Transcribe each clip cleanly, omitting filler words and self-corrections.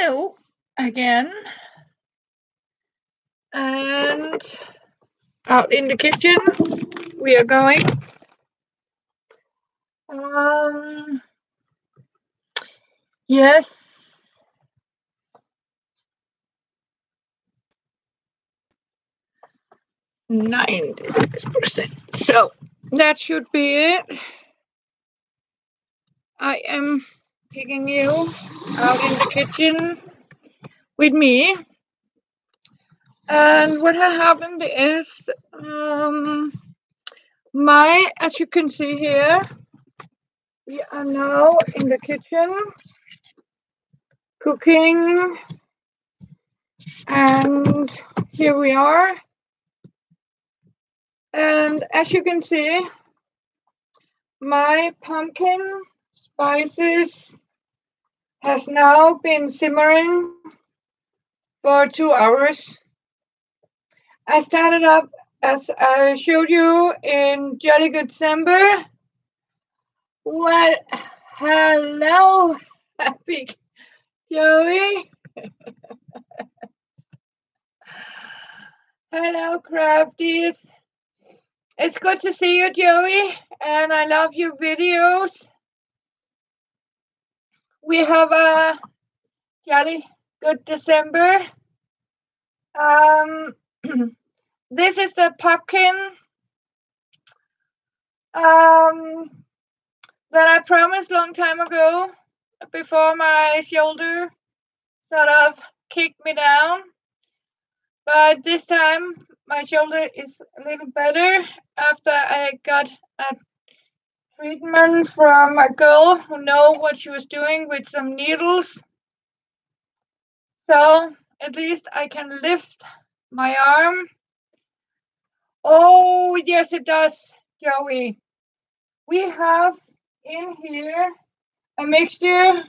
Hello again, and out in the kitchen we are going. Yes, 96%. So that should be it. I am taking you out in the kitchen with me. And what has happened is, as you can see here, we are now in the kitchen cooking, and here we are. And as you can see, my pumpkin spices has now been simmering for 2 hours. I started up, as I showed you, in Jolly Good December. What? Hello, happy Joey. Hello, crafties. It's good to see you, Joey, and I love your videos. We have a Jolly Good December. This is the pumpkin that I promised long time ago, before my shoulder sort of kicked me down. But this time my shoulder is a little better after I got a treatment from a girl who know what she was doing with some needles. So at least I can lift my arm. Oh, yes, it does, Joey. We have in here a mixture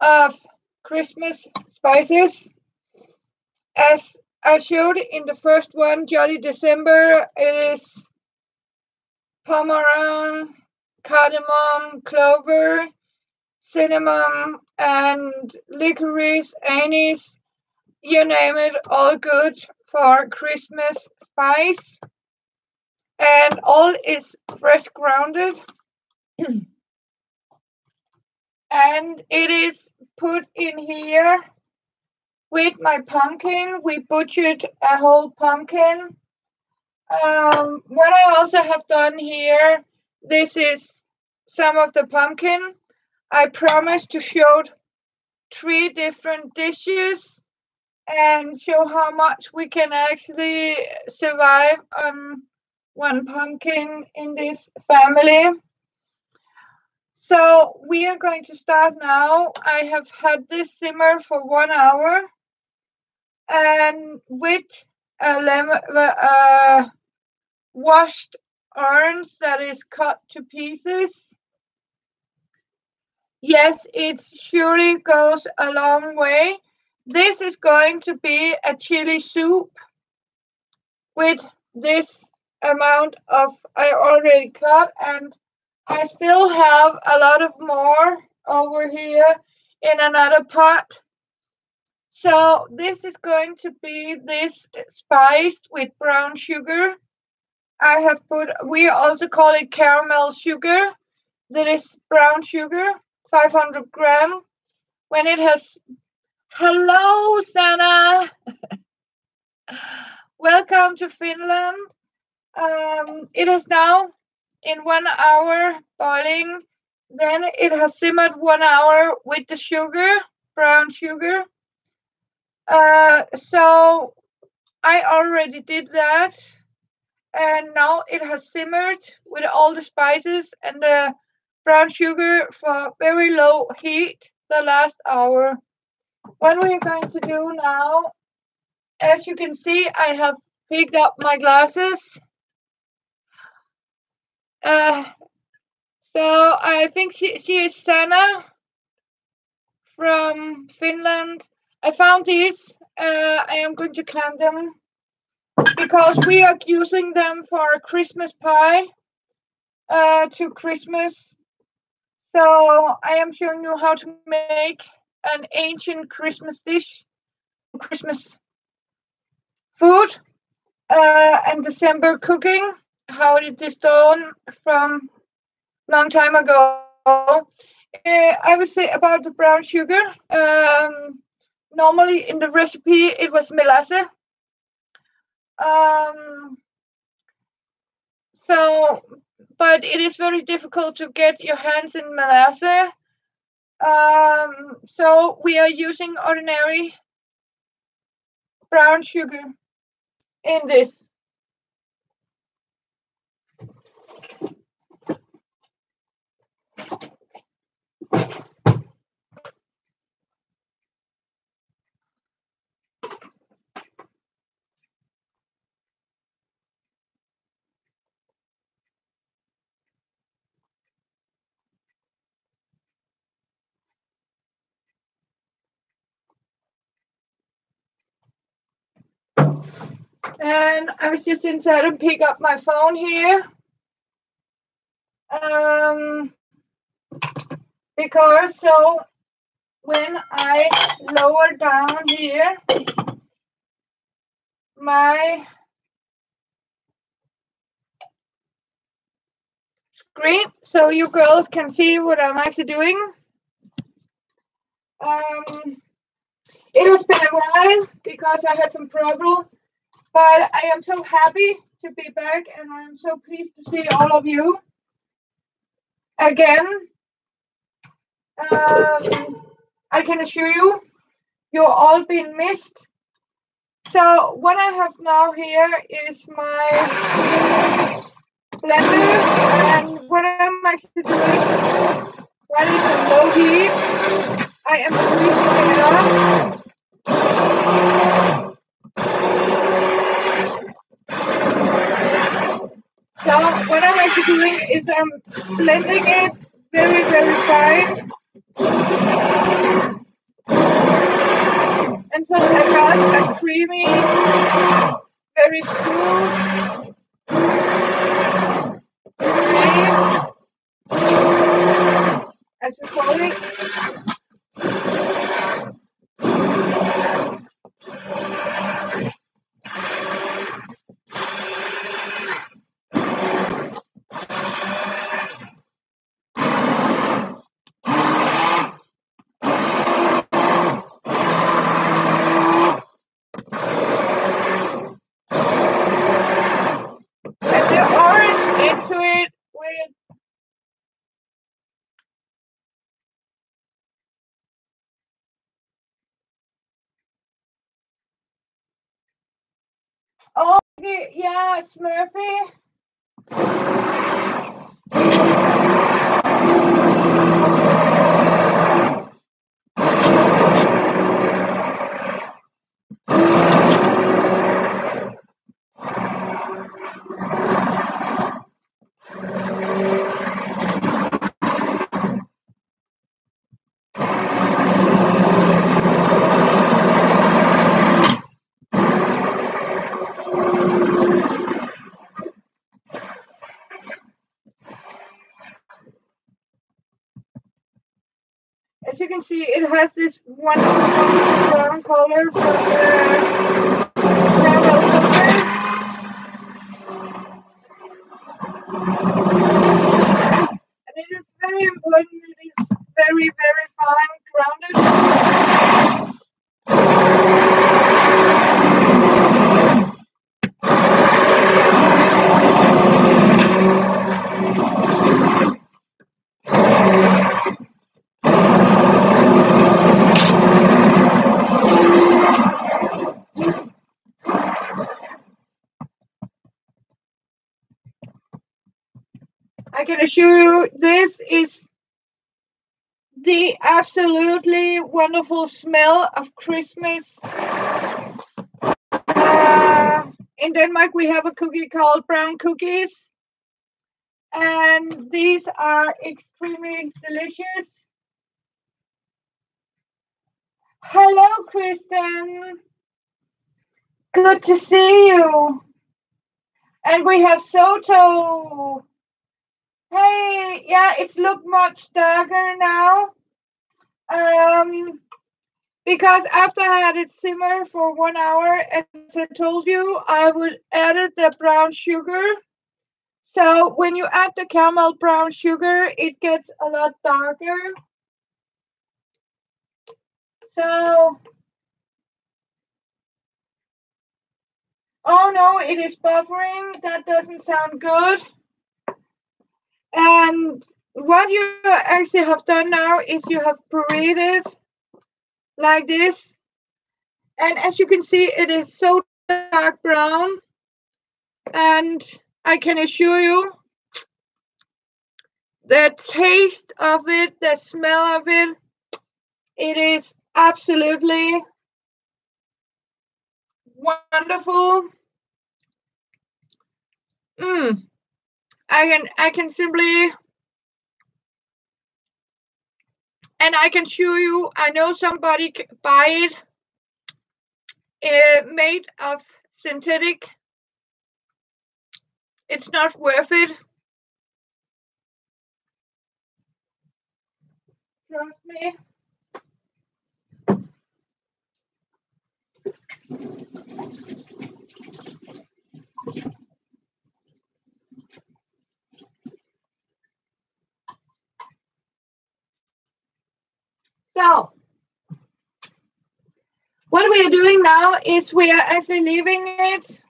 of Christmas spices. As I showed in the first one, Jolly December, it is pomaranch, cardamom, clover, cinnamon, and licorice, anise, you name it, all good for Christmas spice. And all is fresh grounded. And it is put in here with my pumpkin. We butchered a whole pumpkin. What I also have done here, this is some of the pumpkin. I promised to show 3 different dishes and show how much we can actually survive on 1 pumpkin in this family. So we are going to start now. I have had this simmer for 1 hour, and with a washed orange that is cut to pieces. Yes, it surely goes a long way. This is going to be a chili soup with this amount of I already cut, and I still have a lot of more over here in another pot. So this is going to be this spiced with brown sugar. I have put, we also call it caramel sugar. That is brown sugar, 500 gram. When it has, hello, Sana. Welcome to Finland. It is now in 1 hour boiling. Then it has simmered 1 hour with the sugar, brown sugar. So I already did that. And now it has simmered with all the spices and the brown sugar for very low heat the last hour. What we're going to do now, as you can see, I have picked up my glasses. So I think she is Sana from Finland. I found these. I am going to can them because we are using them for a Christmas pie to Christmas. So I am showing you how to make an ancient Christmas dish, Christmas food, and December cooking. How it is done from long time ago. I would say about the brown sugar. Normally in the recipe it was melasse. So, but it is very difficult to get your hands in melasse. So we are using ordinary brown sugar in this. And I was just inside and pick up my phone here. Because so when I lower down here my screen, so you girls can see what I'm actually doing. It has been a while because I had some problem, but I am so happy to be back, and I'm so pleased to see all of you again. I can assure you, you're all been missed. So what I have now here is my blender, and what I'm actually doing while it's on low heat, I am squeezing it up. So what I'm actually doing is I'm blending it very, very fine. Until I got a creamy, very smooth cream, as we call it. And the orange into it with oh yeah, Smurfy. As you can see, it has this wonderful brown color from the caramel sugar. And it is very important, it is very, very fine grounded. I can assure you, this is the absolutely wonderful smell of Christmas. In Denmark, we have a cookie called brown cookies, and these are extremely delicious. Hello, Kristen. Good to see you. And we have Soto. Hey, yeah, it's looked much darker now. because after I had it simmer for 1 hour, as I told you, I would add the brown sugar. So when you add the caramel brown sugar, it gets a lot darker. So, oh no, it is buffering. That doesn't sound good. And what you actually have done now is you have pureed it like this. And as you can see, it is so dark brown. And I can assure you, the taste of it, the smell of it, it is absolutely wonderful. I can simply, and I can show you, I know somebody buy it made of synthetic. It's not worth it. Trust me. So, what we are doing now is we are actually leaving it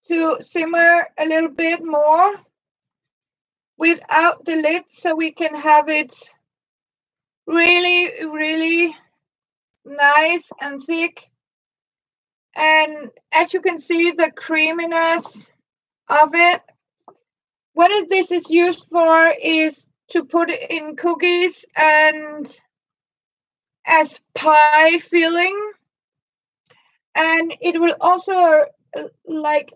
to simmer a little bit more without the lid so we can have it really, really nice and thick. And as you can see, the creaminess of it. What this is used for is to put in cookies and as pie filling. And it will also like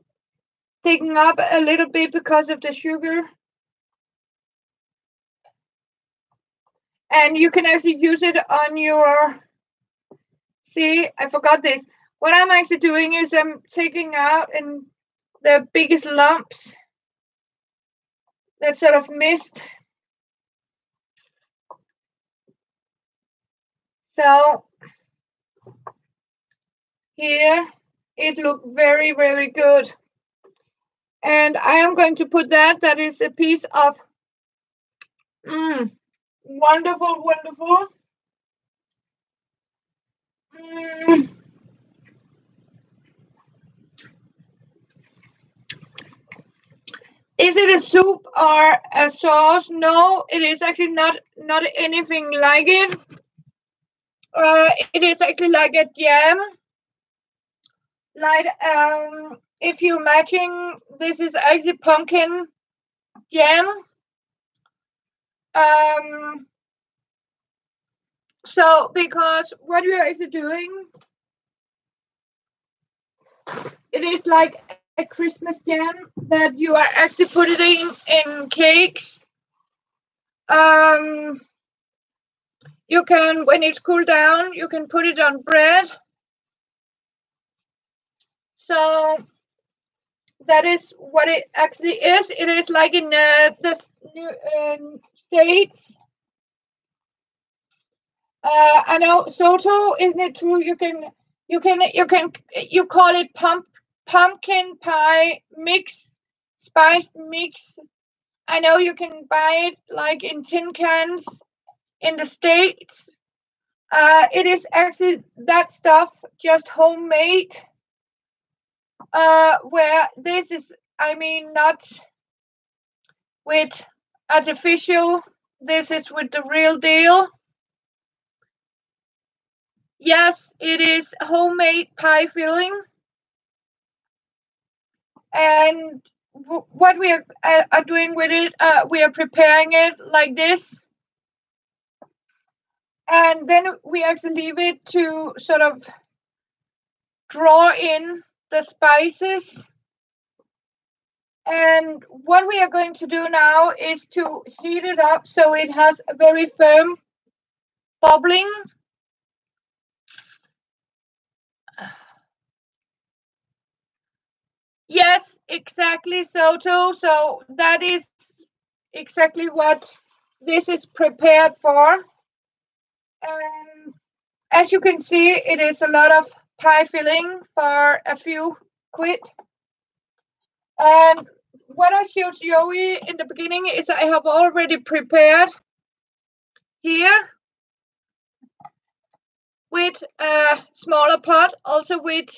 thicken up a little bit because of the sugar. And you can actually use it on your, see, I forgot this. What I'm actually doing is I'm taking out and the biggest lumps that sort of missed. So here it looked very, very good. And I am going to put that is a piece of wonderful, wonderful. Is it a soup or a sauce? No, it is actually not anything like it. It is actually like a jam. Like if you're matching, this is actually pumpkin jam. So because what we are actually doing, it is like a Christmas jam that you are actually putting in cakes. You can, when it's cooled down, you can put it on bread. So that is what it actually is. It is like in the States. I know Soto, isn't it true? You call it pumpkin pie mix, spiced mix. I know you can buy it like in tin cans in the States. It is actually that stuff, just homemade. Where this is, I mean, not with artificial. This is with the real deal. Yes, it is homemade pie filling. And what we are doing with it, we are preparing it like this. And then we actually leave it to sort of draw in the spices. And what we are going to do now is to heat it up so it has a very firm bubbling. Yes, exactly, Soto. So that is exactly what this is prepared for. As you can see, it is a lot of pie filling for a few quid. And what I showed Joey in the beginning is I have already prepared here with a smaller pot, also with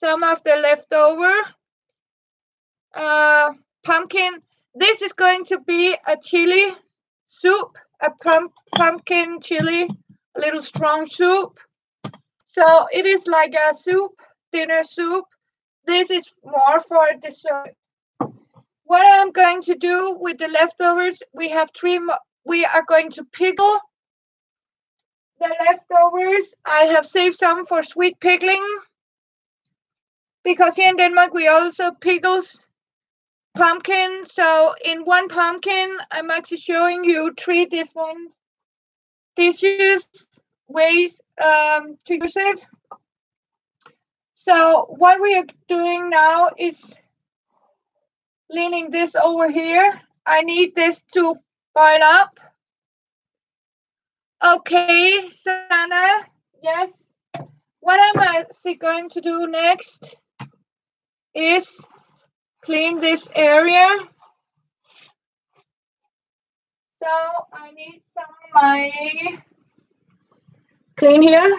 some of the leftover pumpkin. This is going to be a chili soup, a pumpkin chili, a little strong soup. So it is like a soup, dinner soup. This is more for dessert. What I'm going to do with the leftovers, we are going to pickle the leftovers. I have saved some for sweet pickling, because here in Denmark we also pickles pumpkin. So in one pumpkin, I'm actually showing you 3 different dishes, ways to use it. So what we are doing now is leaning this over here. I need this to boil up. Okay, Sana, yes. What I'm actually going to do next is clean this area. So I need some of my clean here.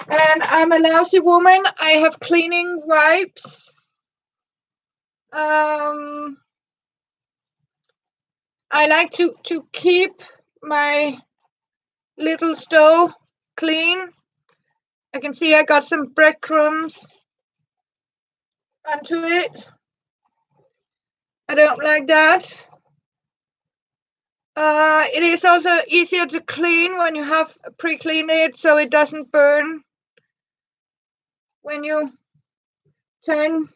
And I'm a lousy woman. I have cleaning wipes. I like to keep my little stove clean. I can see I got some breadcrumbs onto it. I don't like that. It is also easier to clean when you have pre-cleaned it, so it doesn't burn when you turn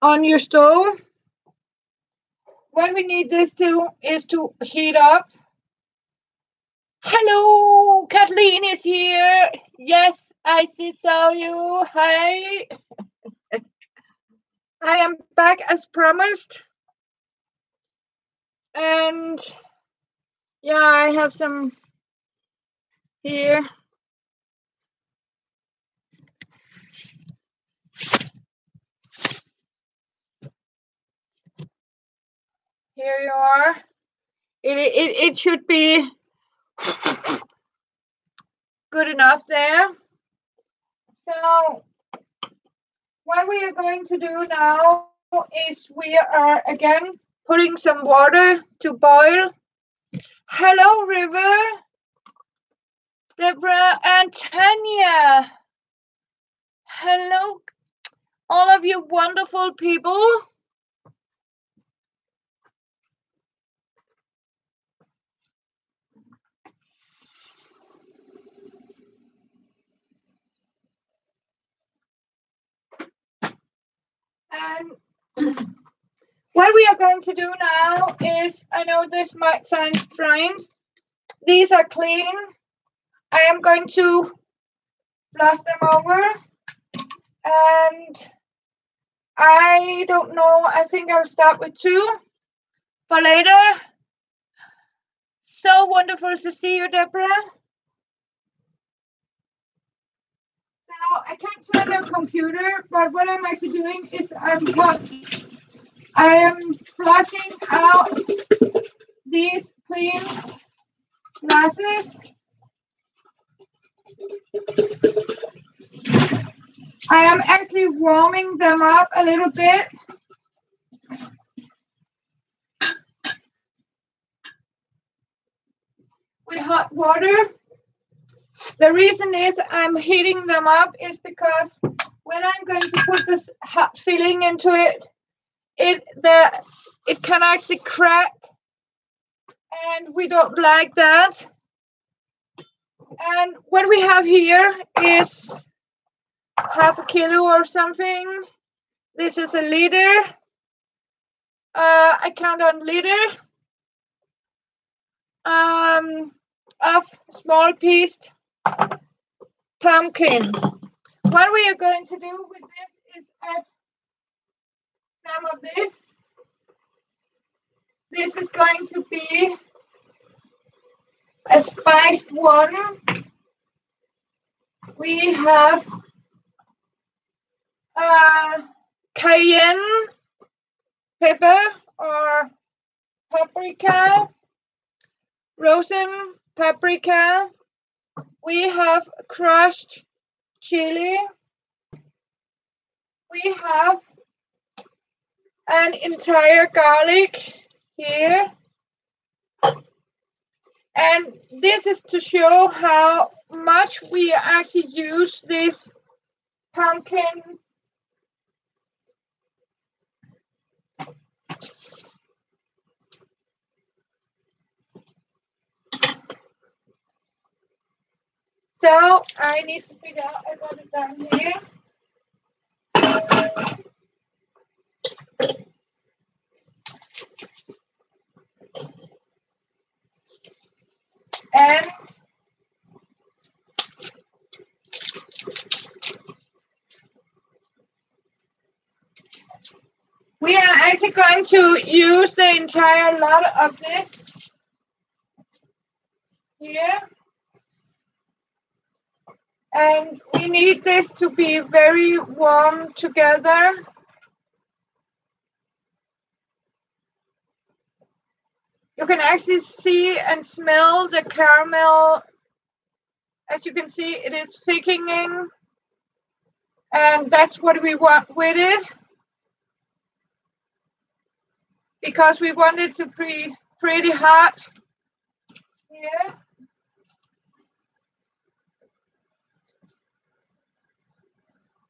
on your stove. What we need this to is to heat up. Hello, Kathleen is here. Yes, I saw you. Hi. I am back as promised. And yeah, I have some here. Here you are. It should be good enough there. So what we are going to do now is we are again putting some water to boil. Hello, River, Deborah, and Tanya. Hello, all of you wonderful people. And what we are going to do now is, I know this might sound strange, these are clean. I am going to flush them over, and I don't know, I think I'll start with 2 for later. So wonderful to see you, Deborah. So I can't turn the computer, but what I'm actually doing is I am flushing out these clean glasses. I am actually warming them up a little bit. With hot water. The reason is I'm heating them up is because when I'm going to put this hot filling into it, it can actually crack, and we don't like that. And what we have here is half a kilo or something. This is a liter. I count on liter of small pieced pumpkin. What we are going to do with this is add some of this. This is going to be a spiced one. We have cayenne pepper or paprika, roasted paprika. We have crushed chili. We have an entire garlic here. And this is to show how much we actually use these pumpkins. So I need to figure out, I got it down here. And we are actually going to use the entire lot of this here. And we need this to be very warm together. You can actually see and smell the caramel. As you can see, it is thickening. And that's what we want with it. Because we want it to be pretty hot here.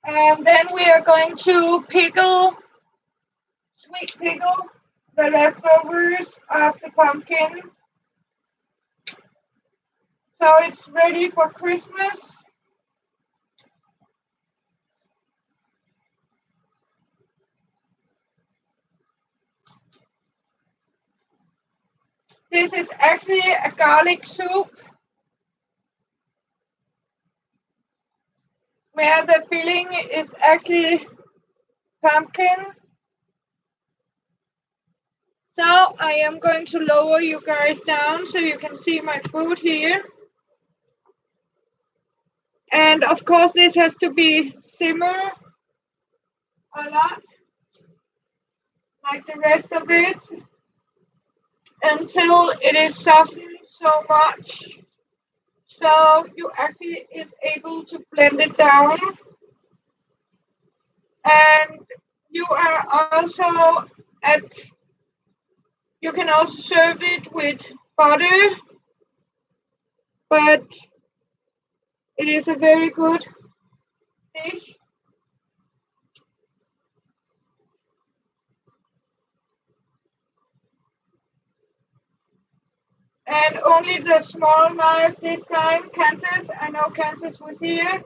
And then we are going to sweet pickle the leftovers of the pumpkin. So it's ready for Christmas. This is actually a garlic soup where the filling is actually pumpkin. So I am going to lower you guys down so you can see my food here. And of course this has to be simmer a lot, like the rest of it, until it is softened so much so you actually is able to blend it down. And you can also serve it with butter, but it is a very good dish. And only the small knife this time, Kansas. I know Kansas was here.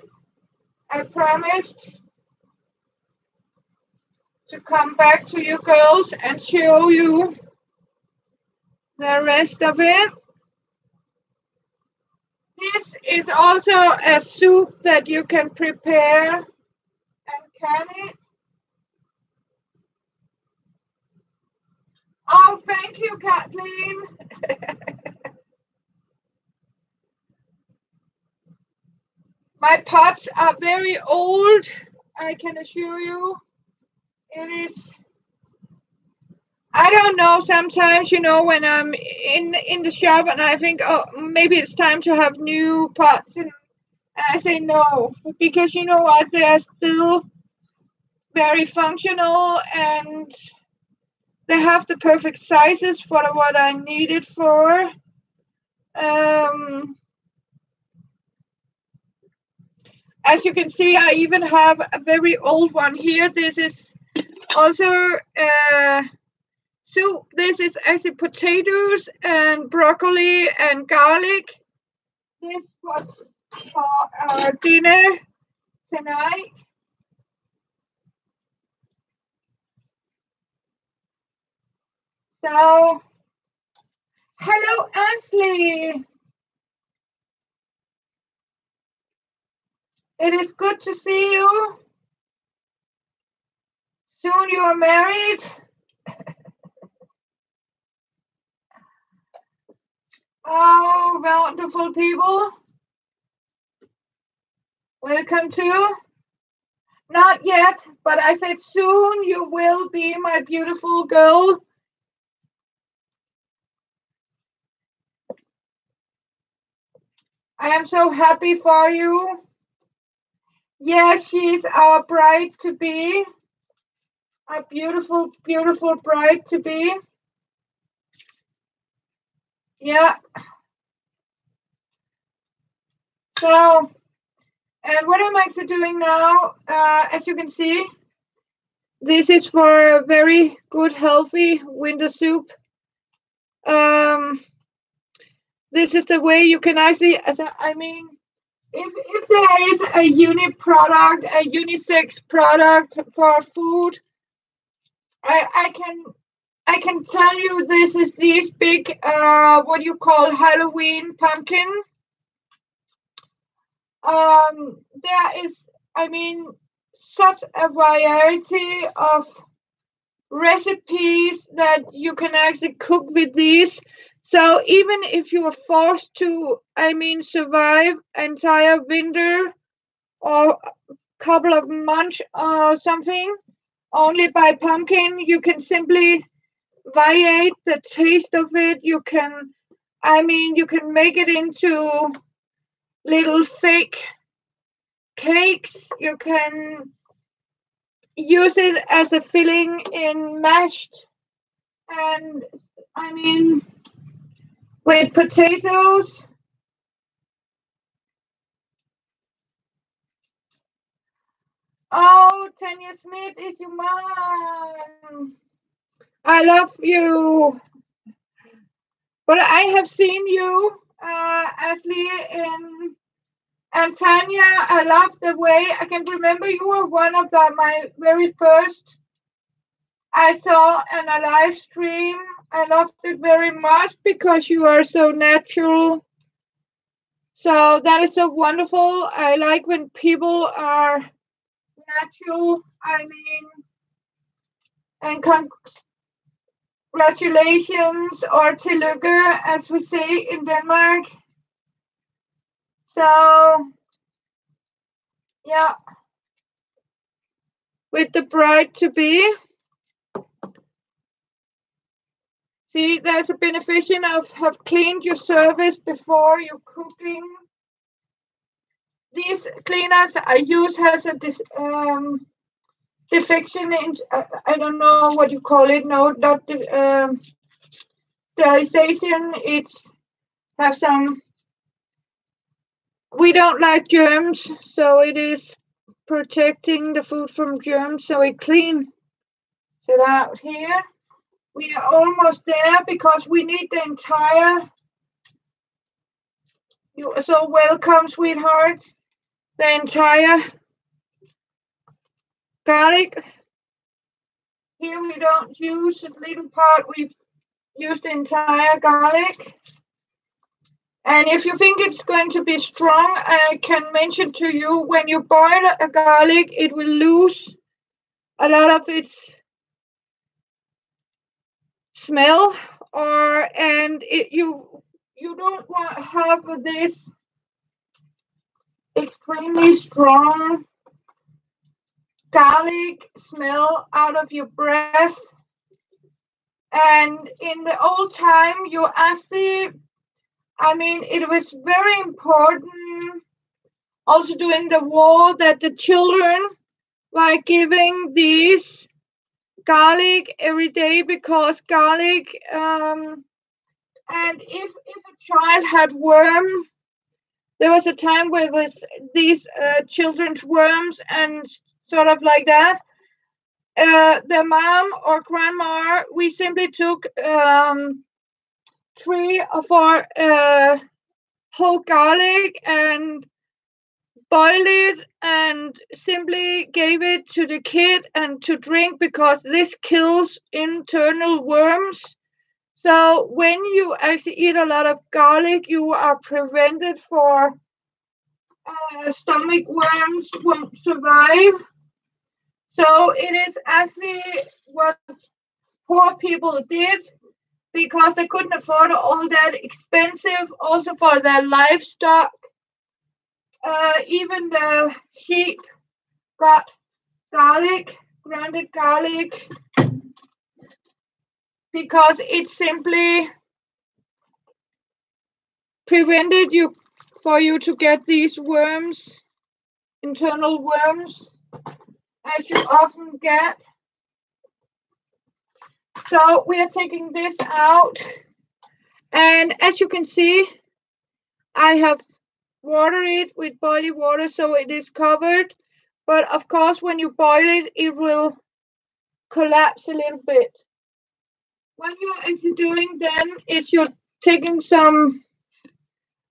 I promised to come back to you girls and show you the rest of it. This is also a soup that you can prepare and can it. Oh, thank you, Kathleen. My pots are very old, I can assure you. It is, I don't know, sometimes, you know, when I'm in the shop and I think, oh, maybe it's time to have new pots. And I say no, because you know what, they're still very functional and they have the perfect sizes for what I need it for. As you can see, I even have a very old one here. This is also soup. This is actually potatoes and broccoli and garlic. This was for our dinner tonight. So, hello, Ashley. It is good to see you. Soon you are married. Oh, wonderful people. Welcome to. Not yet, but I said soon you will be my beautiful girl. I am so happy for you. Yes, she's our bride to be. A beautiful, beautiful bride to be. Yeah. So, and what I'm actually doing now, as you can see, this is for a very good, healthy winter soup. This is the way you can actually, if there is a unisex product for food, I can tell you this is these big what you call Halloween pumpkin. There is, such a variety of recipes that you can actually cook with these. So even if you are forced to, survive entire winter or a couple of months or something only by pumpkin, you can simply variate the taste of it. You can, you can make it into little fake cakes. You can use it as a filling in mashed, and with potatoes. Oh, Tanya Smith is your mom. I love you. But I have seen you, Ashley, and Tanya. I love the way I can remember you were one of my very first I saw in a live stream. I loved it very much because you are so natural. So that is so wonderful. I like when people are natural. And congratulations or tillykke, as we say in Denmark. So, yeah, with the bride to be. See, there's a beneficial of have cleaned your service before you're cooking. These cleaners I use has a defection in, I don't know what you call it. No, not sterilization. It's have some. We don't like germs, so it is protecting the food from germs. So it cleans it out here. We are almost there because we need the entire. You are so welcome, sweetheart. The entire garlic. Here we don't use a little part, we use the entire garlic. And if you think it's going to be strong, I can mention to you, when you boil a garlic, it will lose a lot of its smell, you don't want to have this extremely strong garlic smell out of your breath. And in the old time, you actually, it was very important also during the war that the children were giving these garlic every day, because garlic, and if a child had worm, there was a time where it was these children's worms and sort of like that. The mom or grandma, we simply took 3 or 4 whole garlic and boiled it and simply gave it to the kid and to drink, because this kills internal worms. So when you actually eat a lot of garlic, you are prevented for stomach worms won't survive. So it is actually what poor people did because they couldn't afford all that expensive, also for their livestock. Even the sheep got garlic, grounded garlic, because it simply prevented you to get these worms, internal worms, as you often get. So we are taking this out, and as you can see, I have watered it with boiling water so it is covered, but of course when you boil it, it will collapse a little bit. What you're actually doing then is you're taking some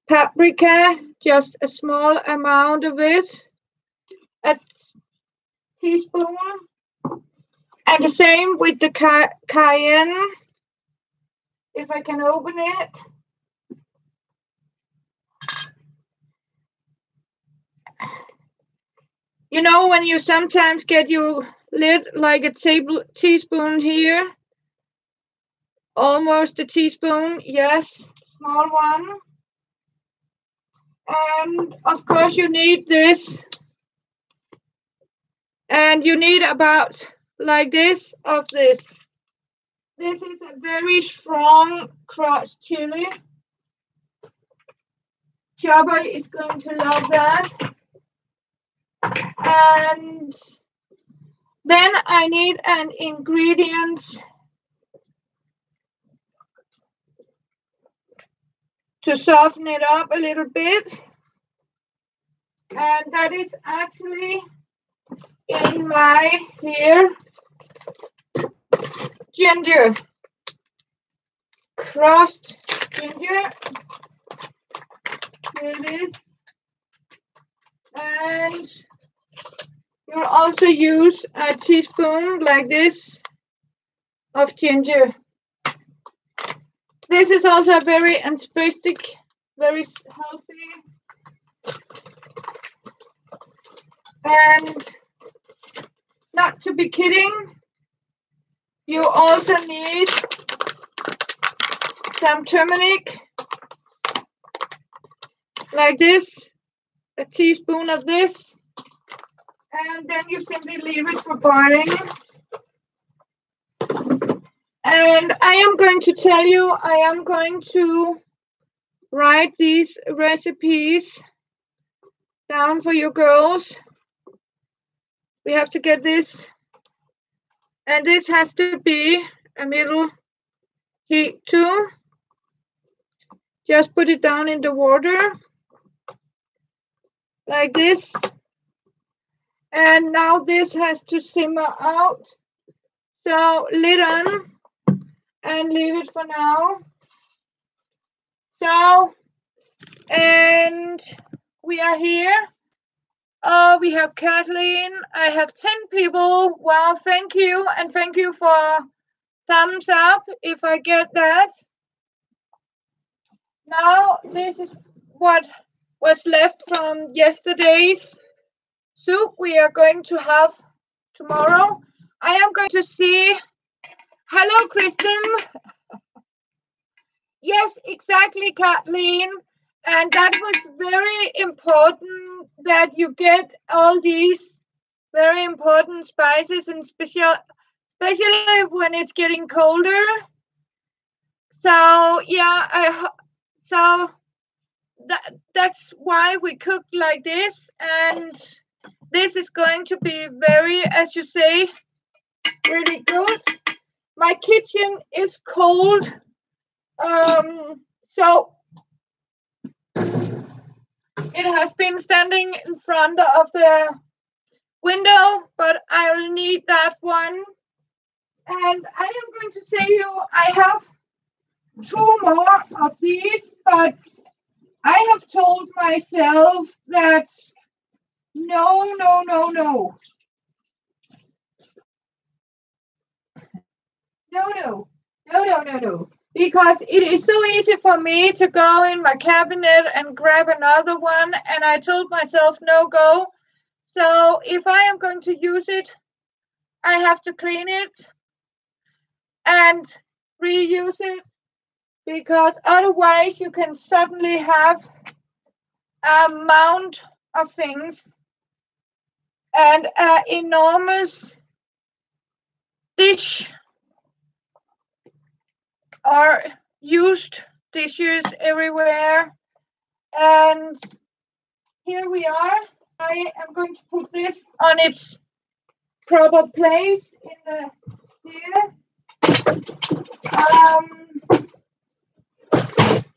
paprika, just a small amount of it, a teaspoon, and the same with the cayenne, if I can open it. You know, when you sometimes get your lid like a teaspoon here, almost a teaspoon, yes, small one. And of course you need this, and you need about like this of this. This is a very strong crushed chili. Jabba is going to love that. And then I need an ingredient to soften it up a little bit. And that is actually in my here ginger, crushed ginger. Here it is. And you'll also use a teaspoon like this of ginger. This is also very antibiotic, very healthy. And not to be kidding, you also need some turmeric, like this, a teaspoon of this, and then you simply leave it for boiling. And I am going to tell you, I am going to write these recipes down for you girls. We have to get this, and this has to be a middle heat too. Just put it down in the water like this, and now this has to simmer out, so lid on and leave it for now. So, and we are here. We have Kathleen. I have 10 people. Wow, thank you, and thank you for thumbs up if I get that. Now this is what was left from yesterday's soup we are going to have tomorrow. I am going to see. Hello, Kristen. Yes, exactly, Kathleen. And that was very important that you get all these very important spices, and especially when it's getting colder. So yeah, so that's why we cook like this, and this is going to be very, as you say, really good. My kitchen is cold, so it has been standing in front of the window, but I'll need that one. And I am going to say you, I have 2 more of these, but I have told myself that no. Because it is so easy for me to go in my cabinet and grab another one, and I told myself no go. So if I am going to use it, I have to clean it and reuse it, because otherwise you can suddenly have a mound of things and an enormous dish or used dishes everywhere. And here we are. I am going to put this on its proper place in the here.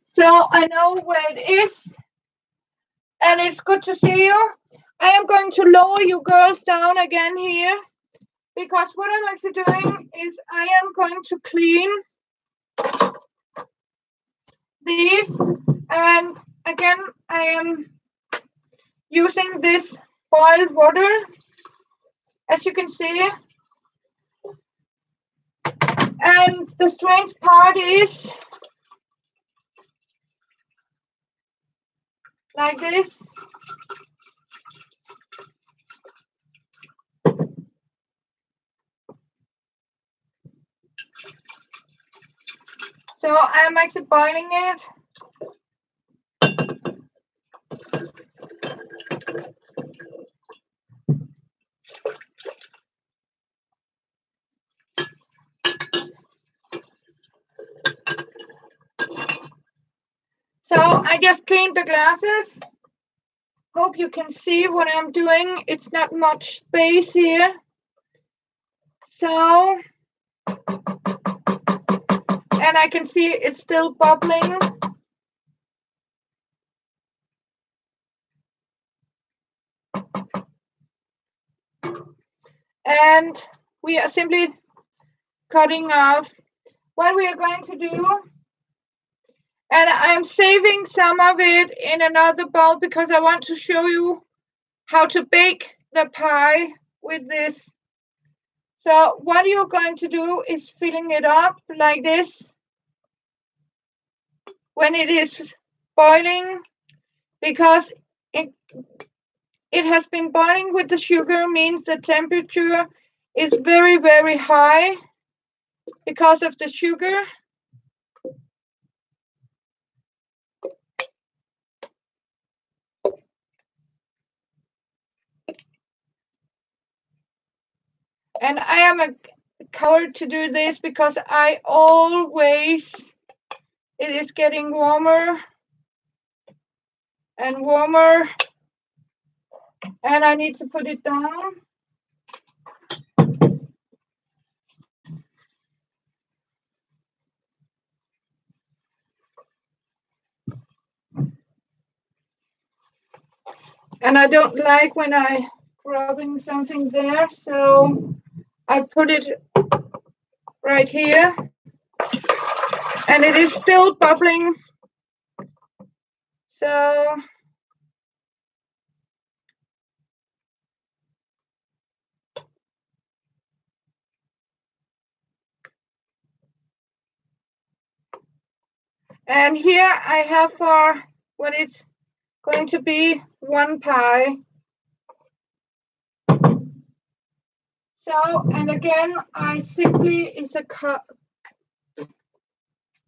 So I know where it is, and it's good to see you. I am going to lower you girls down again here, because what I'm actually doing is I am going to clean these, and again I am using this boiled water, as you can see. And the strange part is like this. So I'm actually boiling it. So I just cleaned the glasses. Hope you can see what I'm doing. It's not much space here. So, and I can see it's still bubbling. And we are simply cutting off what we are going to do. And I'm saving some of it in another bowl because I want to show you how to bake the pie with this. So what you're going to do is filling it up like this when it is boiling, because it has been boiling with the sugar, means the temperature is very, very high because of the sugar. And I am a coward to do this because I always, it is getting warmer and warmer, and I need to put it down. And I don't like when I rubbing something there, so I put it right here, and it is still bubbling. So and here I have for what it's going to be one pie. So, and again, I simply is a cup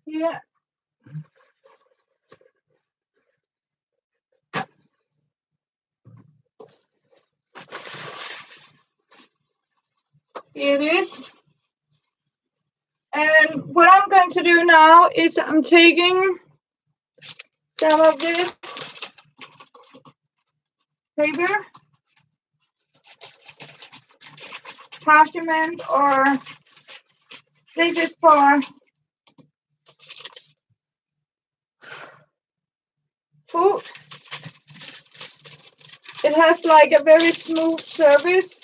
here. Here it is. And what I'm going to do now is I'm taking some of this paper, parchment, or this is for food. It has like a very smooth surface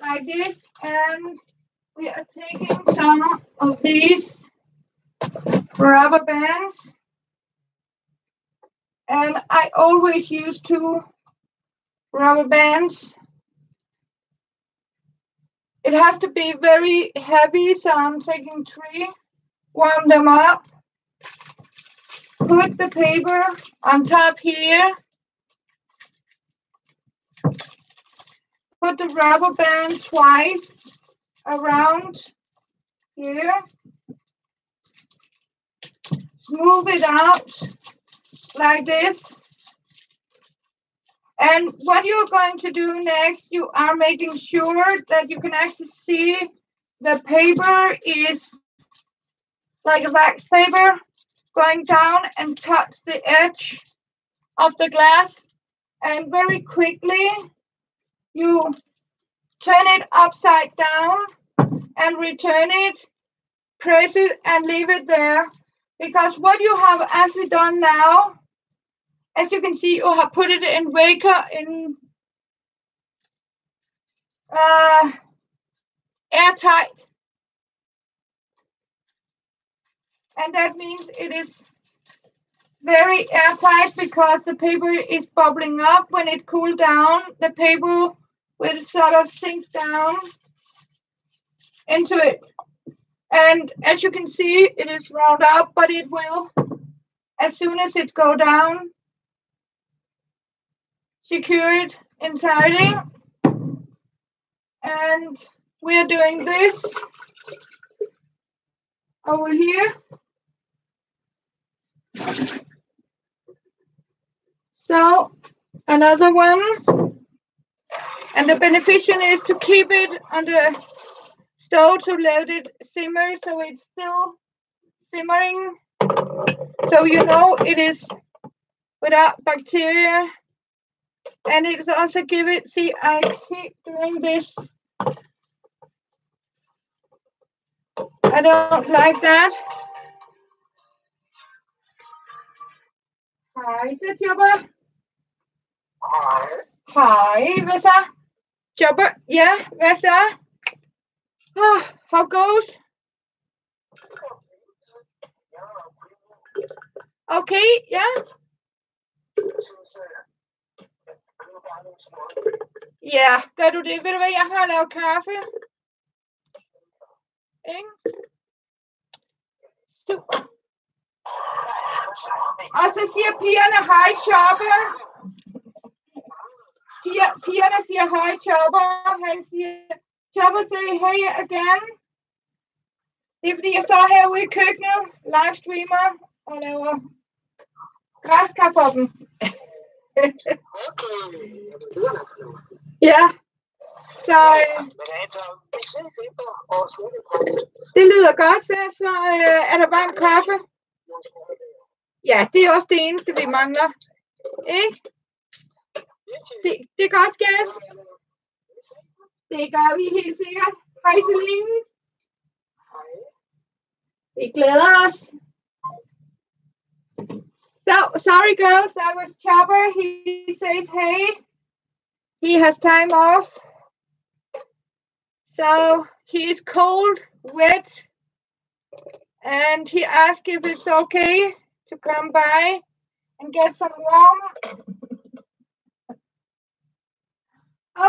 like this, and we are taking some of these rubber bands, and I always use 2 rubber bands. It has to be very heavy, so I'm taking 3, warm them up, put the paper on top here, put the rubber band twice around here. Smooth it out like this. And what you're going to do next, you are making sure that you can actually see the paper is like a wax paper going down and touch the edge of the glass. And very quickly, you turn it upside down and return it, press it and leave it there. Because what you have actually done now, as you can see, you have put it in airtight. And that means it is very airtight because the paper is bubbling up. When it cools down, the paper will sort of sink down into it. And as you can see, it is round up, but it will, as soon as it go down, secure it entirely. And we're doing this over here. So another one. And the beneficial is to keep it on the stove to let it simmer, so it's still simmering. So you know it is without bacteria. And it's also give it, see, I keep doing this. I don't like that. Hej, så Jobber. Hej, hvad så? Jobber, ja, hvad så? Oh, how goes? Okay, ja. Ja, gør du det? Ved du hvad, jeg har lavet kaffe. Ikke? Super. Og så siger pigerne hej, Chopper. Pigerne siger hej, Chopper. Han siger, Chopper say hey again. Det er fordi, jeg står herude i køkkenet, livestreamer, og laver græskar for dem. Ja. Så det lyder godt, så er der varm kaffe. Ja, det er også det eneste, vi mangler. Ikke? Det er godt, skat. Det gør vi helt sikkert. Hej, Celine. Vi glæder os. So, sorry girls, that was Chopper. He says hey. He has time off. So, he is cold, wet, and he asked if it's okay to come by and get some warm.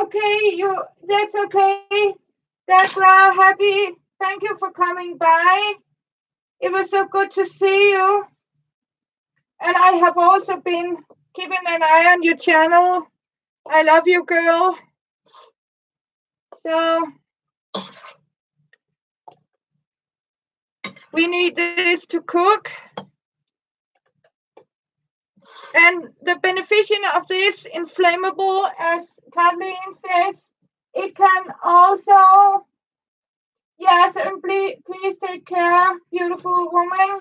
Okay, that's okay. Deborah, happy. Thank you for coming by. It was so good to see you. And I have also been keeping an eye on your channel. I love you, girl. So we need this to cook. And the beneficial of this inflammable, as Kathleen says, it can also, yes, and please take care, beautiful woman.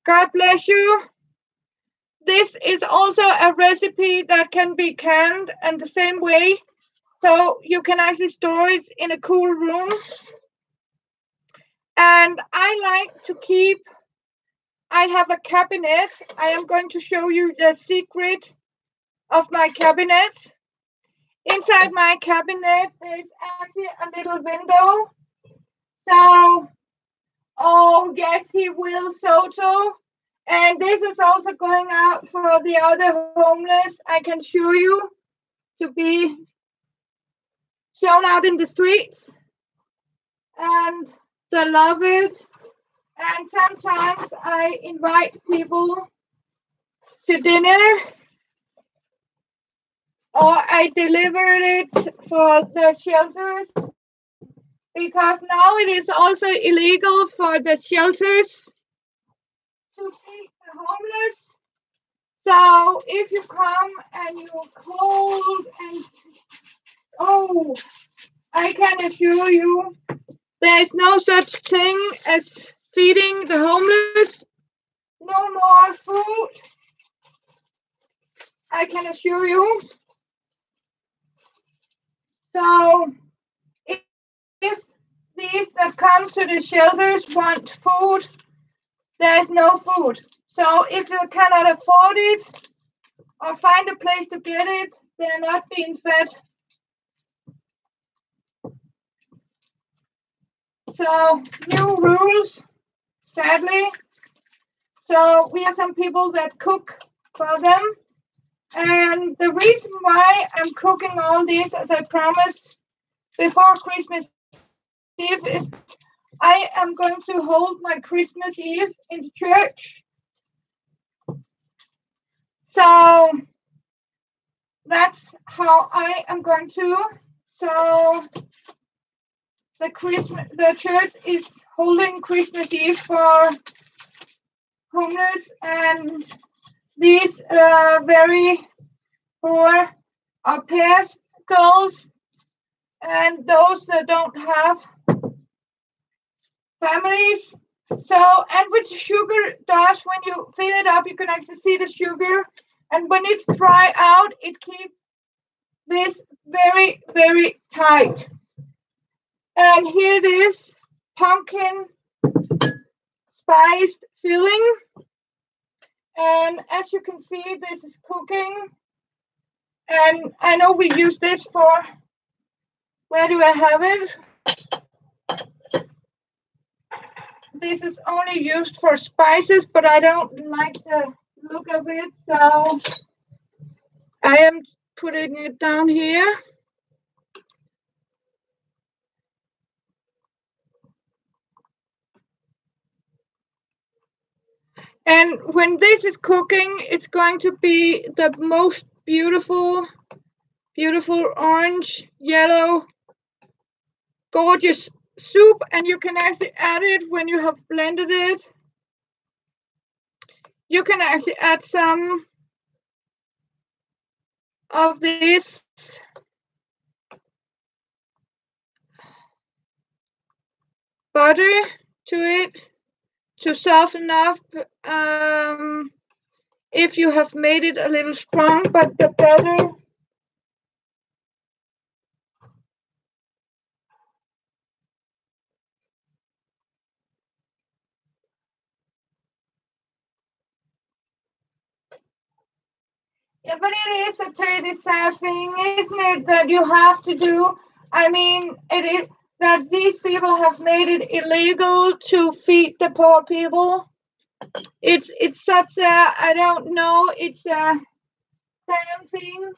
God bless you. This is also a recipe that can be canned in the same way. So you can actually store it in a cool room. And I like to keep, I have a cabinet. I am going to show you the secret of my cabinet. Inside my cabinet, there's actually a little window. So, oh yes, he will, Soto. And this is also going out for the other homeless. I can show you to be shown out in the streets. And they love it. And sometimes I invite people to dinner. or I delivered it for the shelters, because now it is also illegal for the shelters to feed the homeless. So if you come and you're cold and oh, I can assure you there is no such thing as feeding the homeless. No more food, I can assure you. So if these that come to the shelters want food, there is no food. So if you cannot afford it or find a place to get it, they're not being fed. So new rules, sadly. So we have some people that cook for them. And the reason why I'm cooking all this, as I promised before Christmas Eve, is I am going to hold my Christmas Eve in the church. So that's how I am going to. So the church is holding Christmas Eve for homeless and these very poor au pairs girls and those that don't have families. So, and with sugar dash, when you fill it up, you can actually see the sugar. And when it's dry out, it keeps this very, very tight. And here it is, pumpkin spiced filling. And as you can see, this is cooking. And I know we use this for, where do I have it? This is only used for spices, but I don't like the look of it, so I am putting it down here. And when this is cooking, it's going to be the most beautiful, beautiful orange, yellow, gorgeous soup. And you can actually add it when you have blended it. You can actually add some of this butter to it to soften up if you have made it a little strong, but the better. Yeah, but it is a pretty sad thing, isn't it, that you have to do? I mean, it is that these people have made it illegal to feed the poor people. It's such a, I don't know, it's a damn thing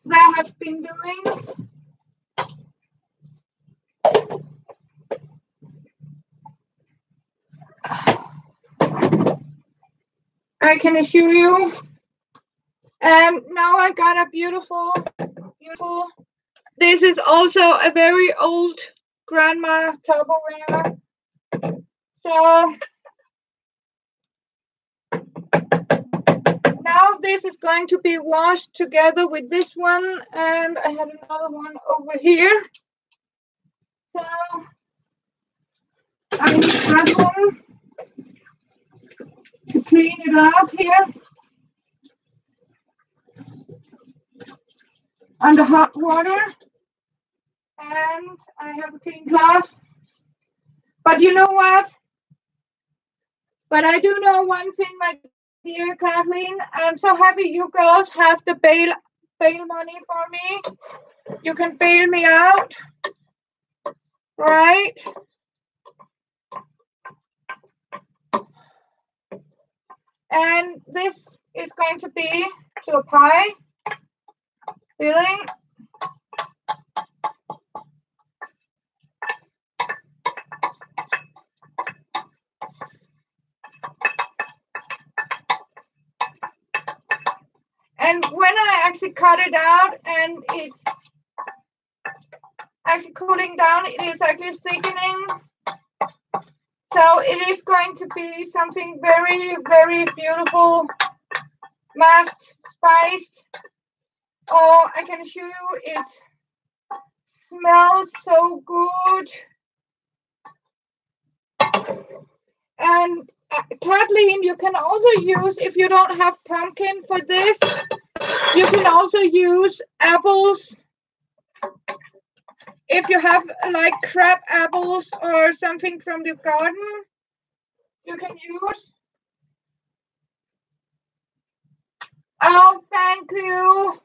they have been doing. I can assure you. And now I got a beautiful, beautiful. This is also a very old grandma Tupperware. So now this is going to be washed together with this one, and I have another one over here. So I need that one to clean it up here under hot water, and I have a clean cloth. But you know what? But I do know one thing, my dear Kathleen. I'm so happy you girls have the bail money for me. You can bail me out, right? And this is going to be to a pie filling. And when I actually cut it out and it's actually cooling down, it is actually thickening. So it is going to be something very, very beautiful, masked, spiced. Oh, I can assure you it smells so good. And Kathleen, you can also use, if you don't have pumpkin for this, you can also use apples. If you have like crab apples or something from the garden, you can use. Oh, thank you.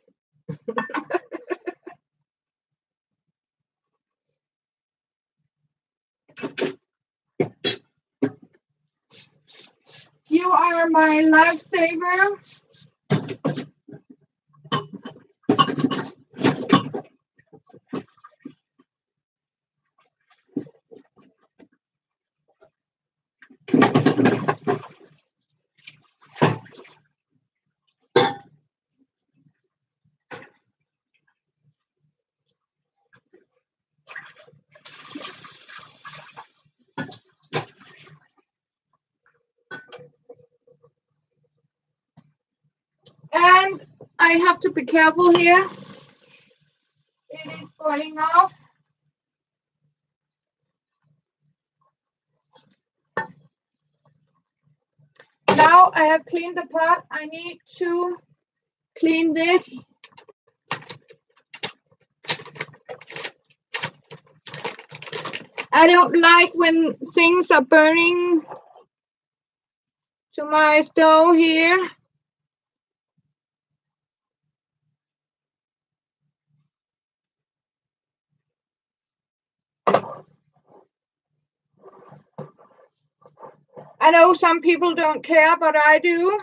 You are my lifesaver. And I have to be careful here. It is falling off. Now I have cleaned the pot. I need to clean this. I don't like when things are burning to my stove here. I know some people don't care, but I do.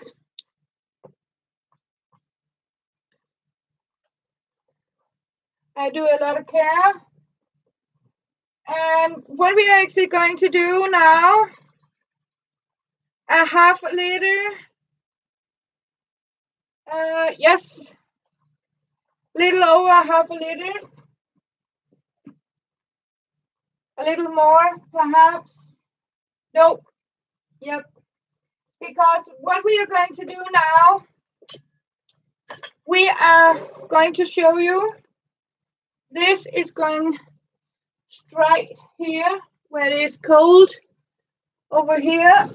I do a lot of care. And what we are actually going to do now, a half a liter. Yes, little over half a liter. A little more, perhaps. Nope. Yep. Because what we are going to do now, we are going to show you. This is going straight here where it is cold. Over here.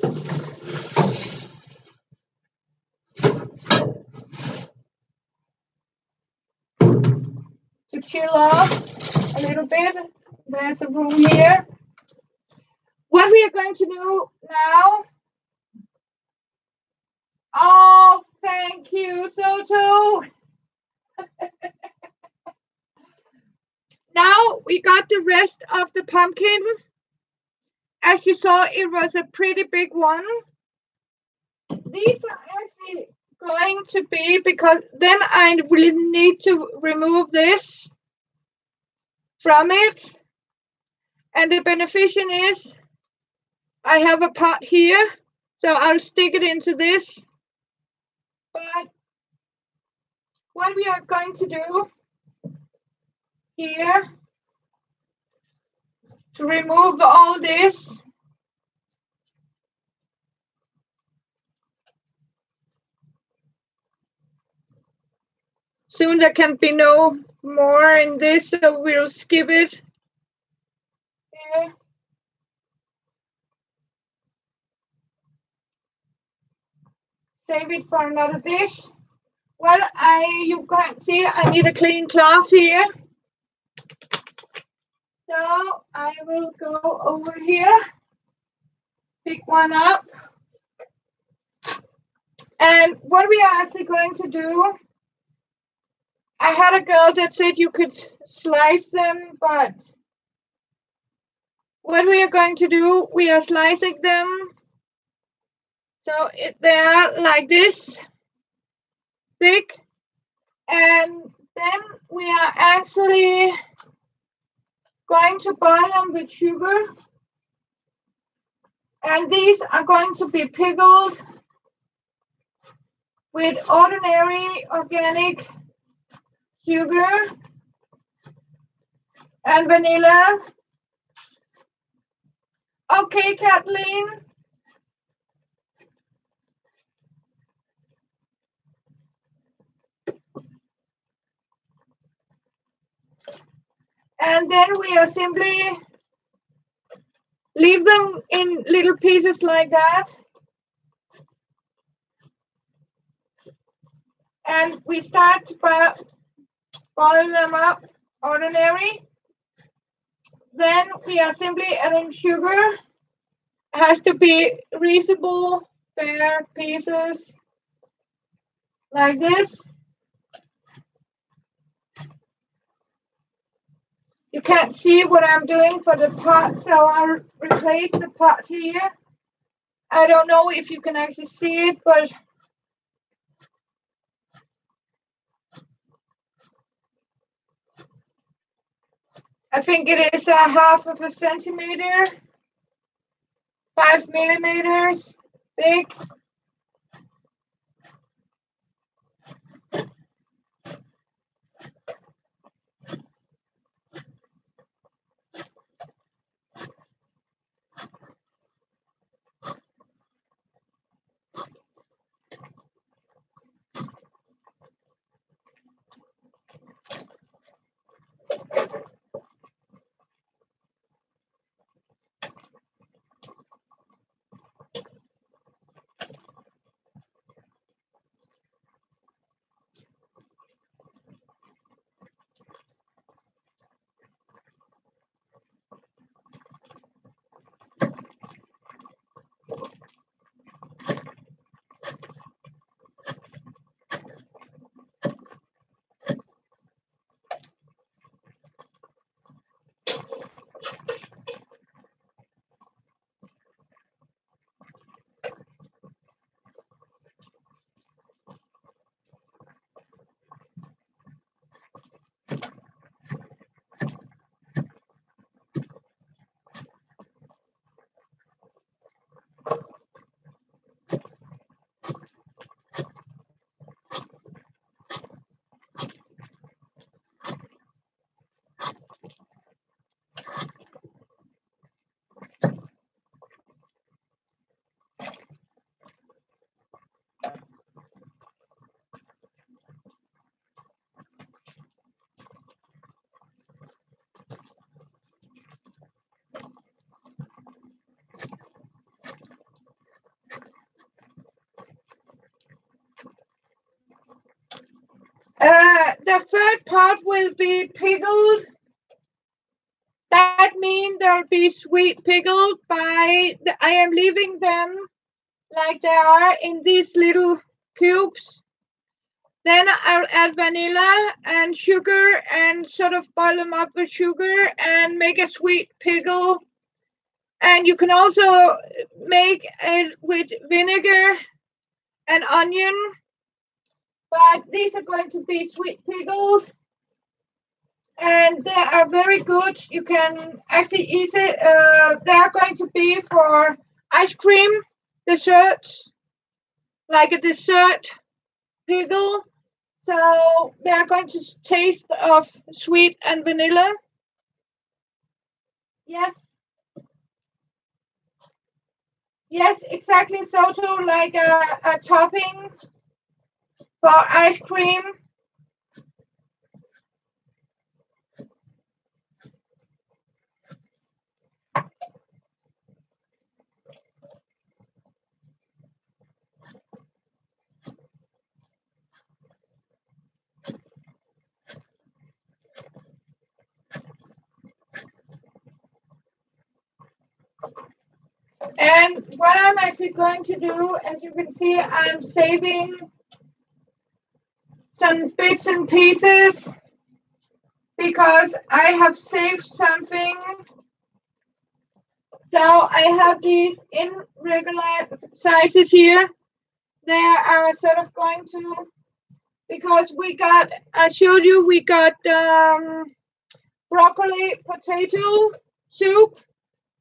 To chill off a little bit. There's a room here. What we are going to do now. Oh, thank you, Soto. Now we got the rest of the pumpkin. As you saw, it was a pretty big one. These are actually going to be, because then I will need to remove this from it. And the beneficial is I have a pot here, so I'll stick it into this. But what we are going to do here to remove all this, soon there can be no more in this, so we'll skip it here. Save it for another dish. Well, you can see I need a clean cloth here. So I will go over here, pick one up. And what we are actually going to do, I had a girl that said you could slice them, but what we are going to do, we are slicing them. So they are like this, thick. And then we are actually going to boil them with sugar. And these are going to be pickled with ordinary organic sugar and vanilla. Okay, Kathleen. And then we are simply leave them in little pieces like that. And we start to boil them up ordinary. Then we are simply adding sugar. It has to be reasonable fair pieces like this. You can't see what I'm doing for the pot, so I'll replace the pot here. I don't know if you can actually see it, but I think it is 1/2 centimeter, 5 millimeters thick. The third part will be pickled. That means there'll be sweet pickled I am leaving them like they are in these little cubes. Then I'll add vanilla and sugar and sort of boil them up with sugar and make a sweet pickle. And you can also make it with vinegar and onion. But these are going to be sweet pickles. And they are very good. You can actually eat it. They are going to be for ice cream, desserts, like a dessert pickle. So they are going to taste of sweet and vanilla. Yes. Yes, exactly. So too, like a topping for ice cream. And what I'm actually going to do, as you can see, I'm saving some bits and pieces because I have saved something. So I have these in regular sizes here. They are sort of going to, because we got, I showed you, we got broccoli potato soup.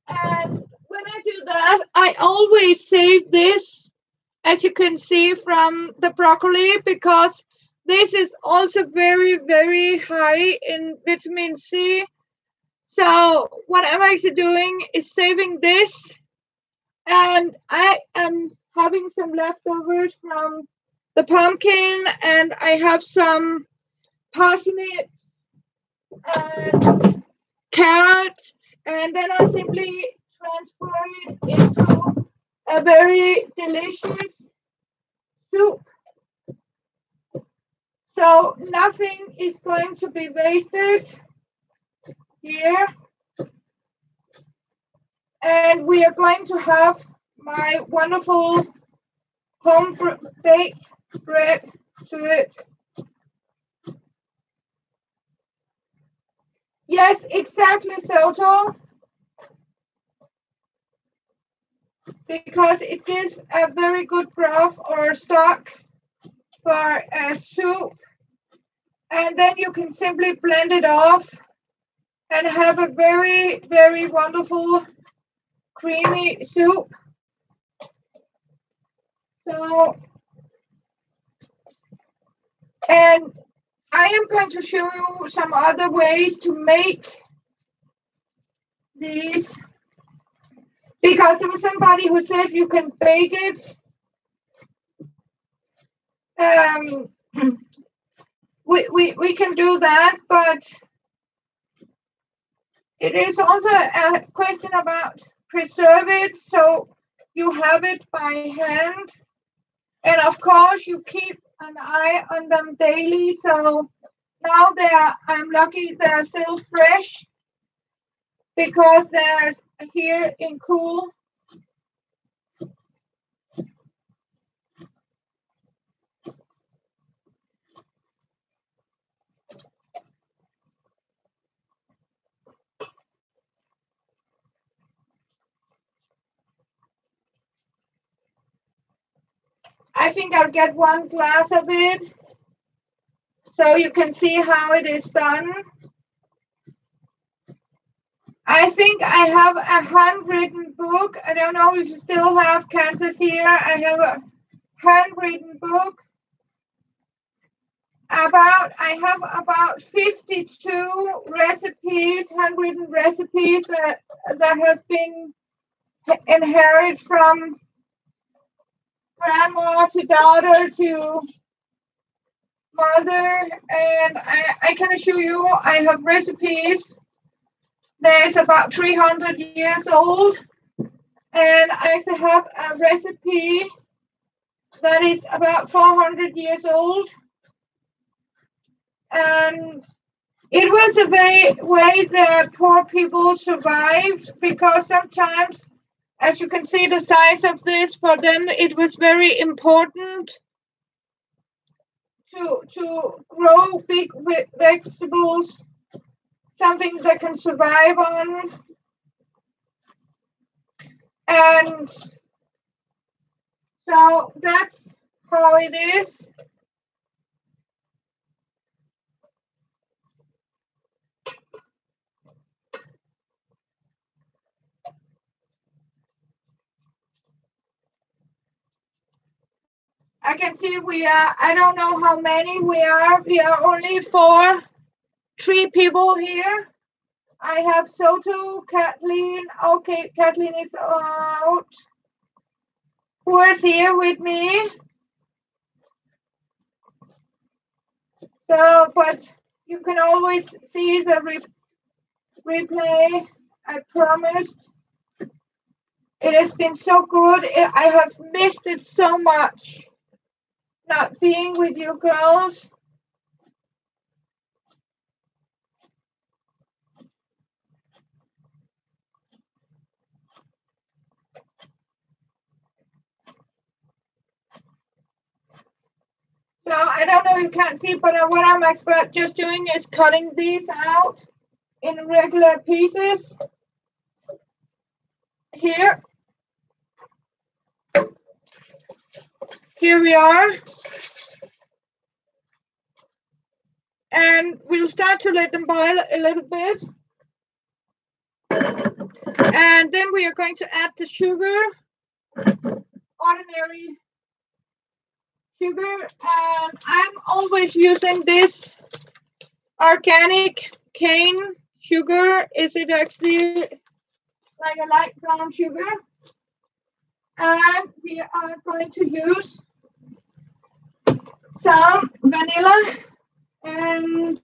And when I do that, I always save this as you can see from the broccoli, because this is also very, very high in vitamin C. So what I'm actually doing is saving this, and I am having some leftovers from the pumpkin, and I have some parsnip and carrots, and then I simply transfer it into a very delicious soup. So nothing is going to be wasted here. And we are going to have my wonderful home baked bread to it. Yes, exactly, Soto. Because it gives a very good broth or stock for a soup. And then you can simply blend it off and have a very, very wonderful creamy soup. So, and I am going to show you some other ways to make these, because there was somebody who said you can bake it. We can do that, but it is also a question about preserve it so you have it by hand. And of course, you keep an eye on them daily. So now I'm lucky they're still fresh because they're here in cool. I think I'll get one glass of it so you can see how it is done. I think I have a handwritten book. I don't know if you still have Kansas here. I have a handwritten book. I have about 52 recipes, handwritten recipes that has been inherited from grandma to daughter to mother, and I can assure you I have recipes that's about 300 years old, and I actually have a recipe that is about 400 years old, and it was a way that poor people survived, because sometimes, as you can see the size of this, for them it was very important to grow big vegetables, something that can survive on. And so that's how it is. I can see I don't know how many we are. We are only 3 people here. I have Soto, Kathleen. Okay, Kathleen is out. Who is here with me? So, but you can always see the replay. I promised. It has been so good. I have missed it so much, not being with you girls. So I don't know, you can't see, but what I'm just doing is cutting these out in regular pieces. Here we are. And we'll start to let them boil a little bit. And then we are going to add the sugar, ordinary sugar, and I'm always using this organic cane sugar. Is it actually like a light brown sugar? And we are going to use some vanilla and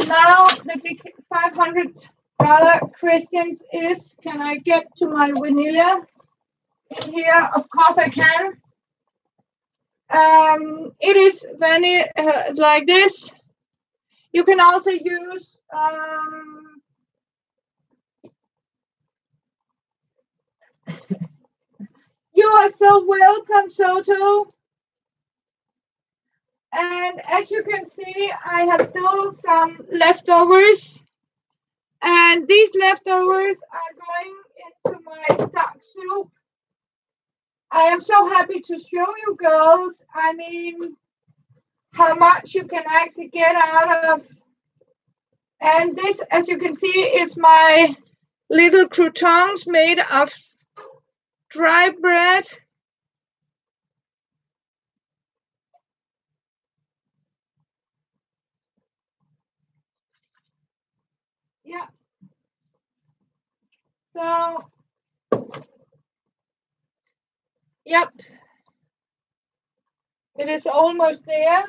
now the big $500 Christians is, can I get to my vanilla in here? Of course I can. It is vanilla like this. You can also use you are so welcome, Soto. And as you can see, I have still some leftovers. And these leftovers are going into my stock soup. I am so happy to show you girls. I mean, how much you can actually get out of. And this, as you can see, is my little croutons made of dry bread. Yeah. So, yep. It is almost there.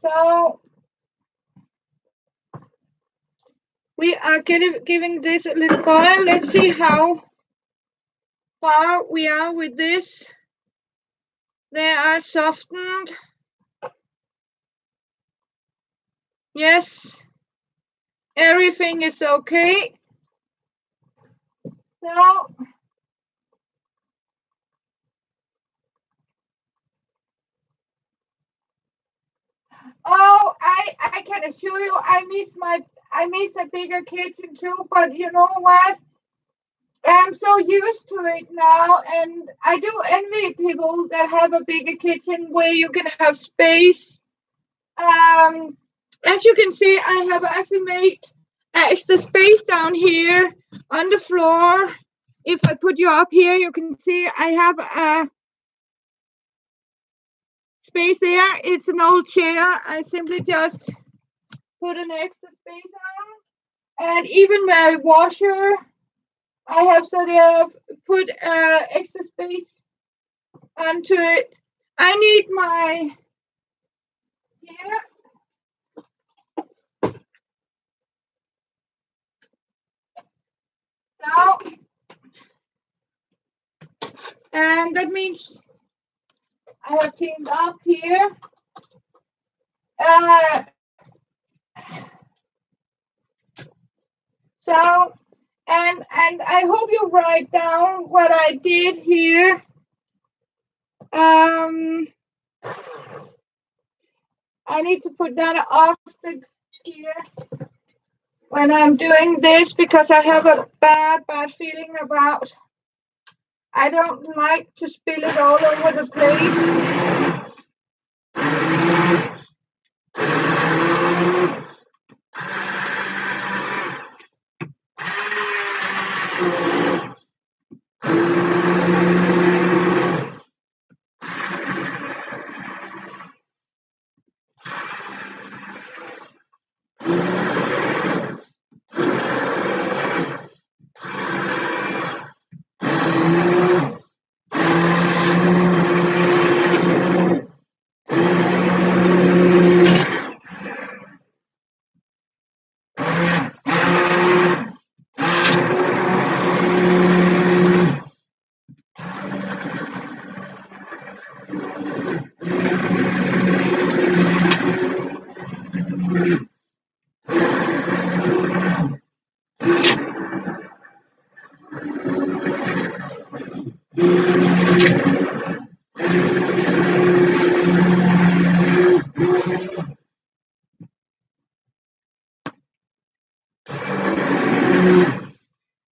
So, we are giving this a little boil. Let's see how far we are with this. They are softened. Yes, everything is okay. So, oh, I can assure you, I miss a bigger kitchen too. But you know what? I'm so used to it now, and I do envy people that have a bigger kitchen where you can have space. As you can see, I have actually made extra space down here on the floor. If I put you up here, you can see I have a space there. It's an old chair. I simply just put an extra space on. And even my washer, I have sort of put extra space onto it. I need my here. So, and that means I have cleaned up here. So, and I hope you write down what I did here. I need to put that off the here when I'm doing this because I have a bad feeling about. I don't like to spill it all over the place.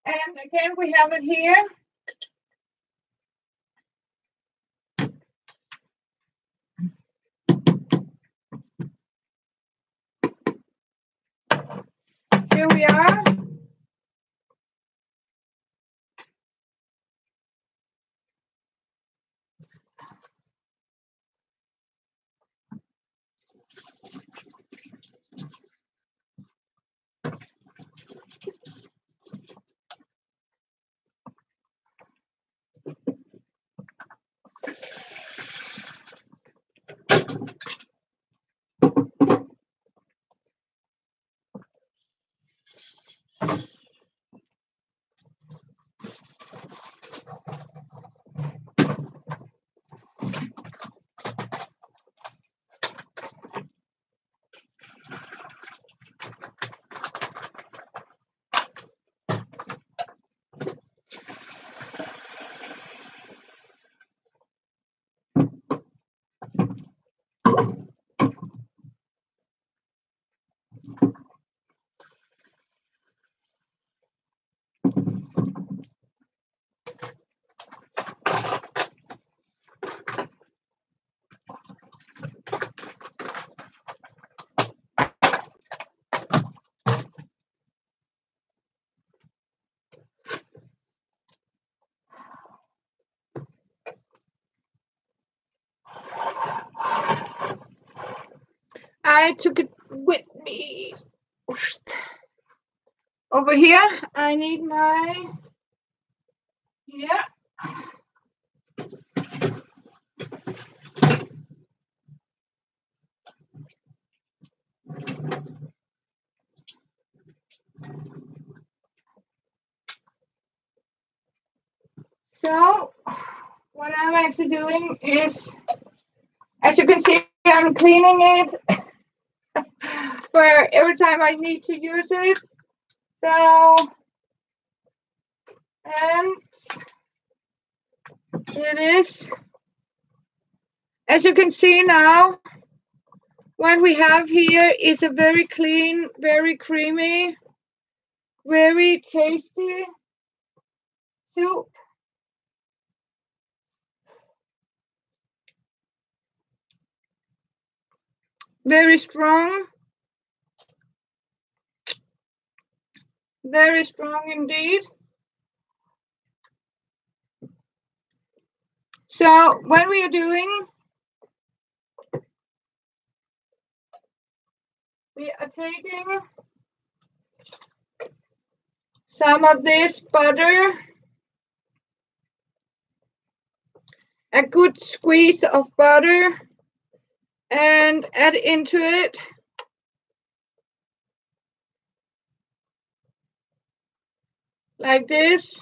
And again, we have it here. Here we are. I took it with me. Over here, I need my, here. So what I'm actually doing is, as you can see, I'm cleaning it for every time I need to use it. So, and it is, as you can see now, what we have here is a very clean, very creamy, very tasty soup. Very strong indeed. So what we are doing, we are taking some of this butter, a good squeeze of butter, and add into it like this.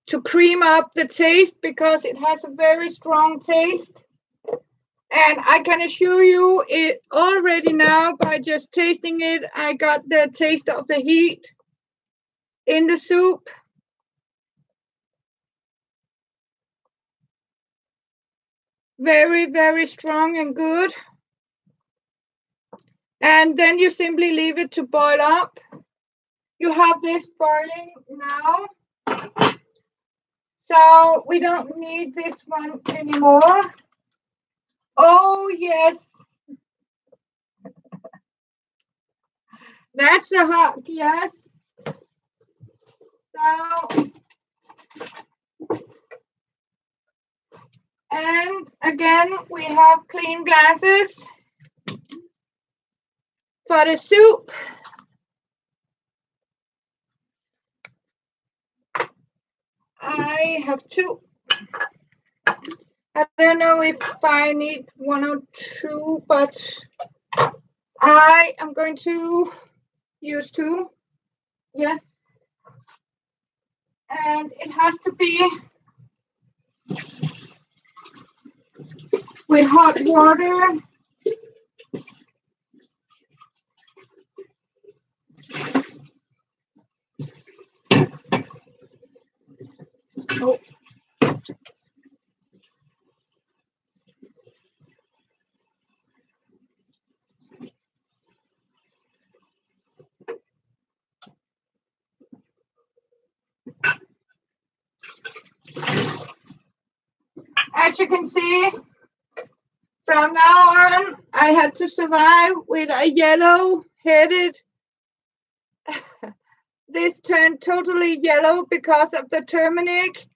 To cream up the taste, because it has a very strong taste. And I can assure you, it already now, by just tasting it, I got the taste of the heat in the soup. Very, very strong and good. And then you simply leave it to boil up. You have this boiling now. So we don't need this one anymore. Oh, yes. That's a hot, yes. So, and again, we have clean glasses for the soup. I have two. I don't know if I need one or two, but I am going to use two. Yes. And it has to be with hot water. Oh. As you can see, from now on, I had to survive with a yellow-headed. This turned totally yellow because of the turmeric.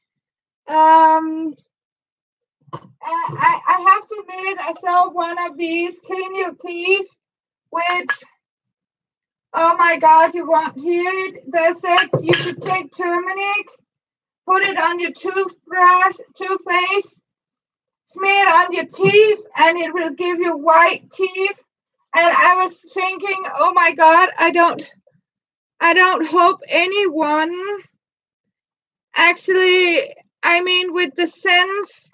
I have to admit it, I saw one of these clean your teeth with, oh my God, you won't hear it. They said you should take turmeric, put it on your toothbrush, toothpaste, smear it on your teeth, and it will give you white teeth. And I was thinking, oh my God, I don't hope anyone actually, I mean, with the sense,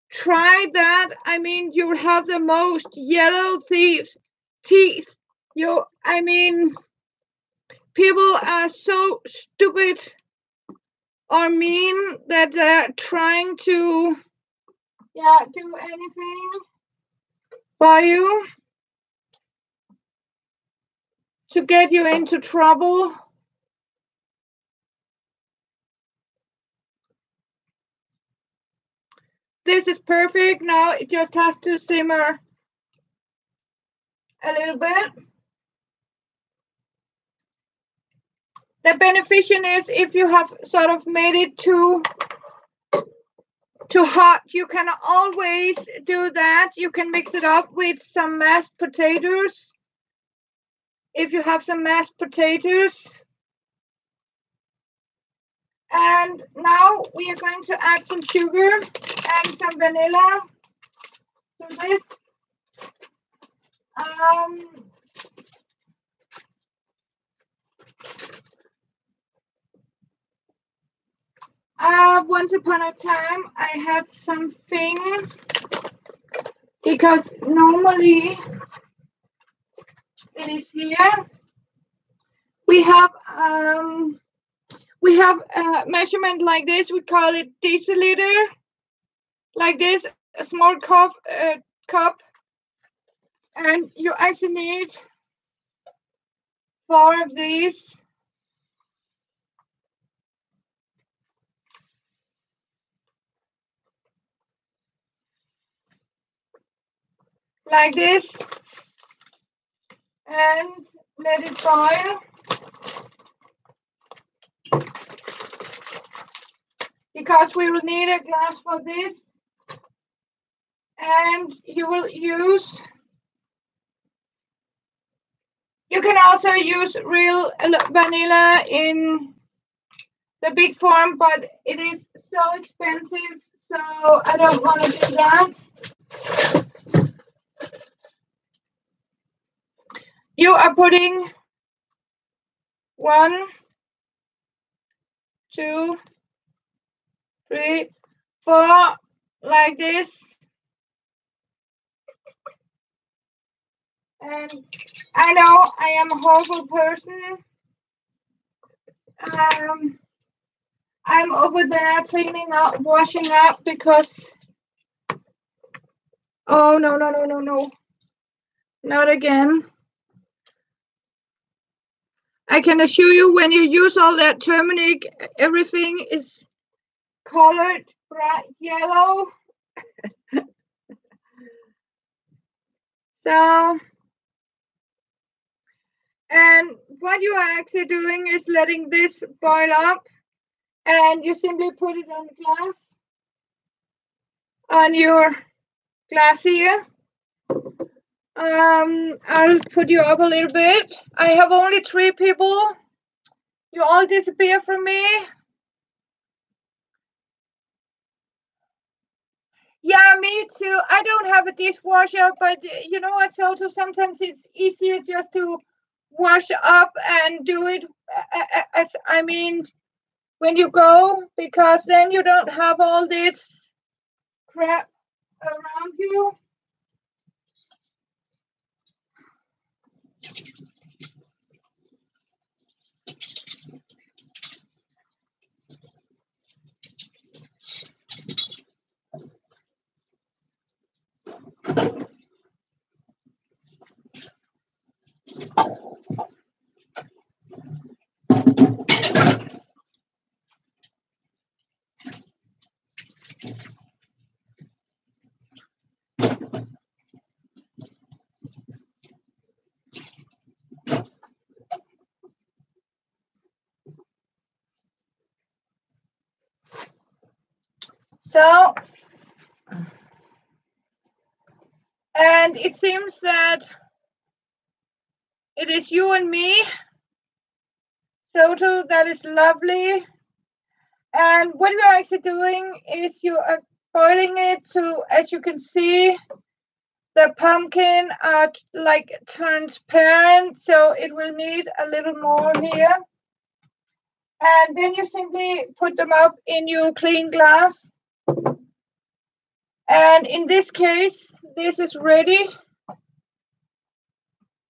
try that. I mean, you'll have the most yellow teeth. I mean, people are so stupid or mean that they're trying to, do anything for you to get you into trouble. This is perfect. Now it just has to simmer a little bit. The beneficial is if you have sort of made it too too hot. You can always do that. You can mix it up with some mashed potatoes. If you have some mashed potatoes. And now we are going to add some sugar and some vanilla to this. Once upon a time, I had something, because normally it is here. We have a measurement like this. We call it deciliter. Like this, a small cup, and you actually need 4 of these. Like this, and let it boil. Because we will need a glass for this. And you will use, you can also use real vanilla in the big form, but it is so expensive, so I don't want to do that. You are putting 1, 2, 3, 4, like this. And I know I am a horrible person. I'm over there cleaning up, washing up, because, oh, no, not again. I can assure you, when you use all that turmeric, everything is colored bright yellow. So, and what you are actually doing is letting this boil up, and you simply put it on glass, on your glass here. I'll put you up a little bit. I have only 3 people. You all disappear from me. Yeah, me too. I don't have a dishwasher, but you know what, so sometimes it's easier just to wash up and do it as, I mean, when you go, because then you don't have all this crap around you. So, and it seems that it is you and me, Soto, that is lovely. And what we are actually doing is you are boiling it to, as you can see, the pumpkin are like transparent, so it will need a little more here. And then you simply put them up in your clean glass. And in this case, this is ready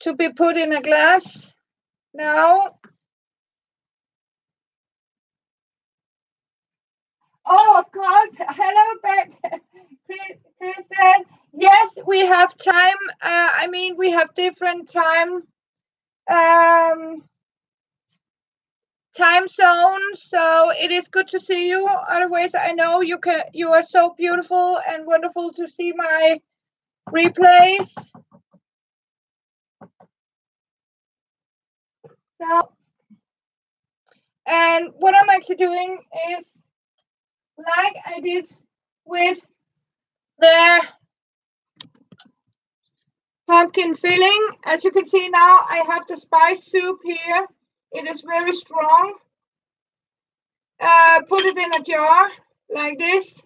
to be put in a glass now. Oh, of course. Hello back, Kristen. Yes, we have time. I mean, we have different time zones, so it is good to see you. Otherwise, I know you are so beautiful and wonderful to see my replays. So, and what I'm actually doing is, like I did with their pumpkin filling. As you can see now, I have the spice soup here. It is very strong. Put it in a jar like this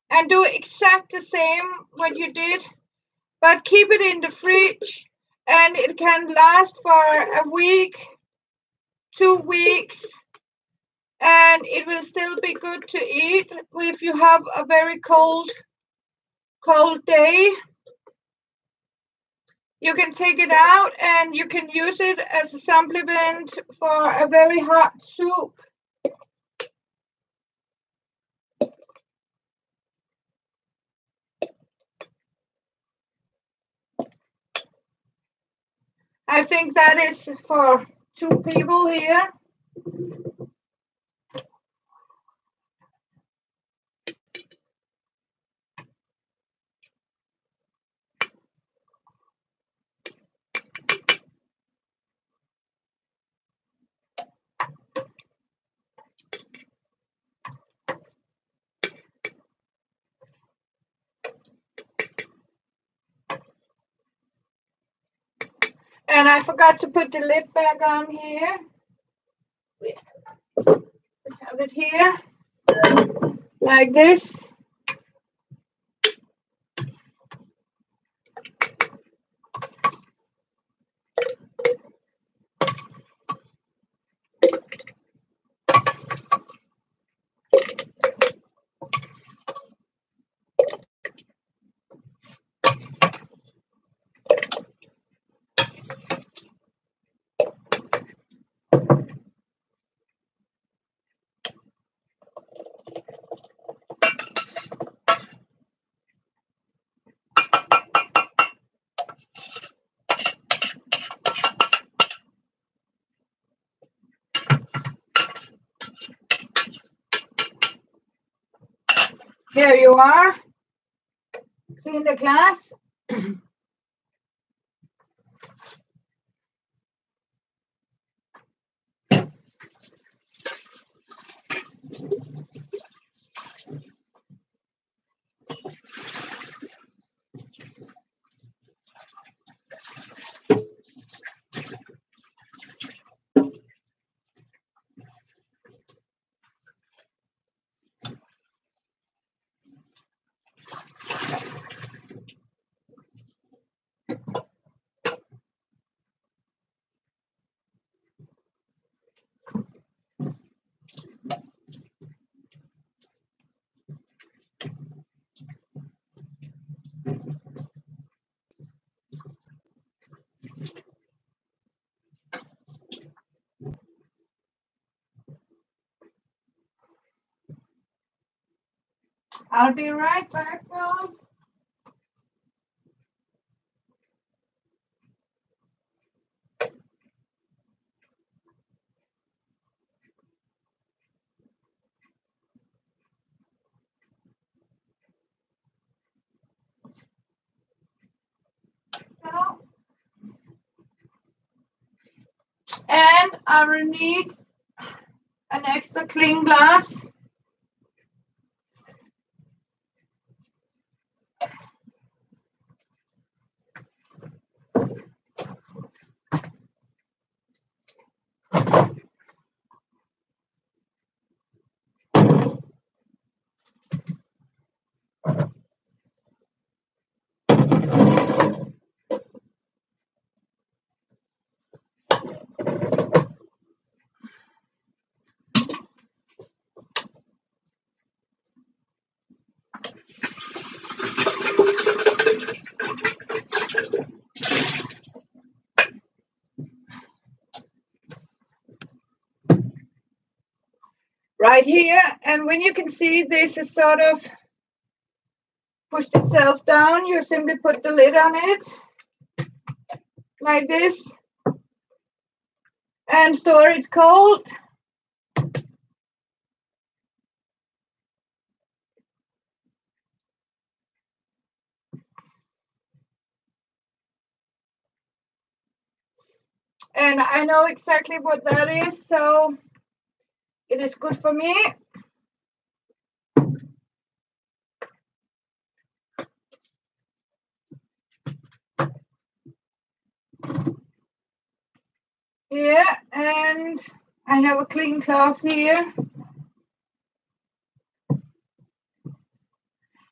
and do exactly the same what you did, but keep it in the fridge and it can last for a week, 2 weeks, and it will still be good to eat if you have a very cold day. You can take it out and you can use it as a supplement for a very hot soup. I think that is for 2 people here. And I forgot to put the lid back on here. We have it here, like this. Here you are. Clean the glass. I'll be right back, girls. And I will need an extra clean glass. Right here, and when you can see this is sort of pushed itself down, you simply put the lid on it like this and store it cold. And I know exactly what that is, so it is good for me. have a clean cloth here.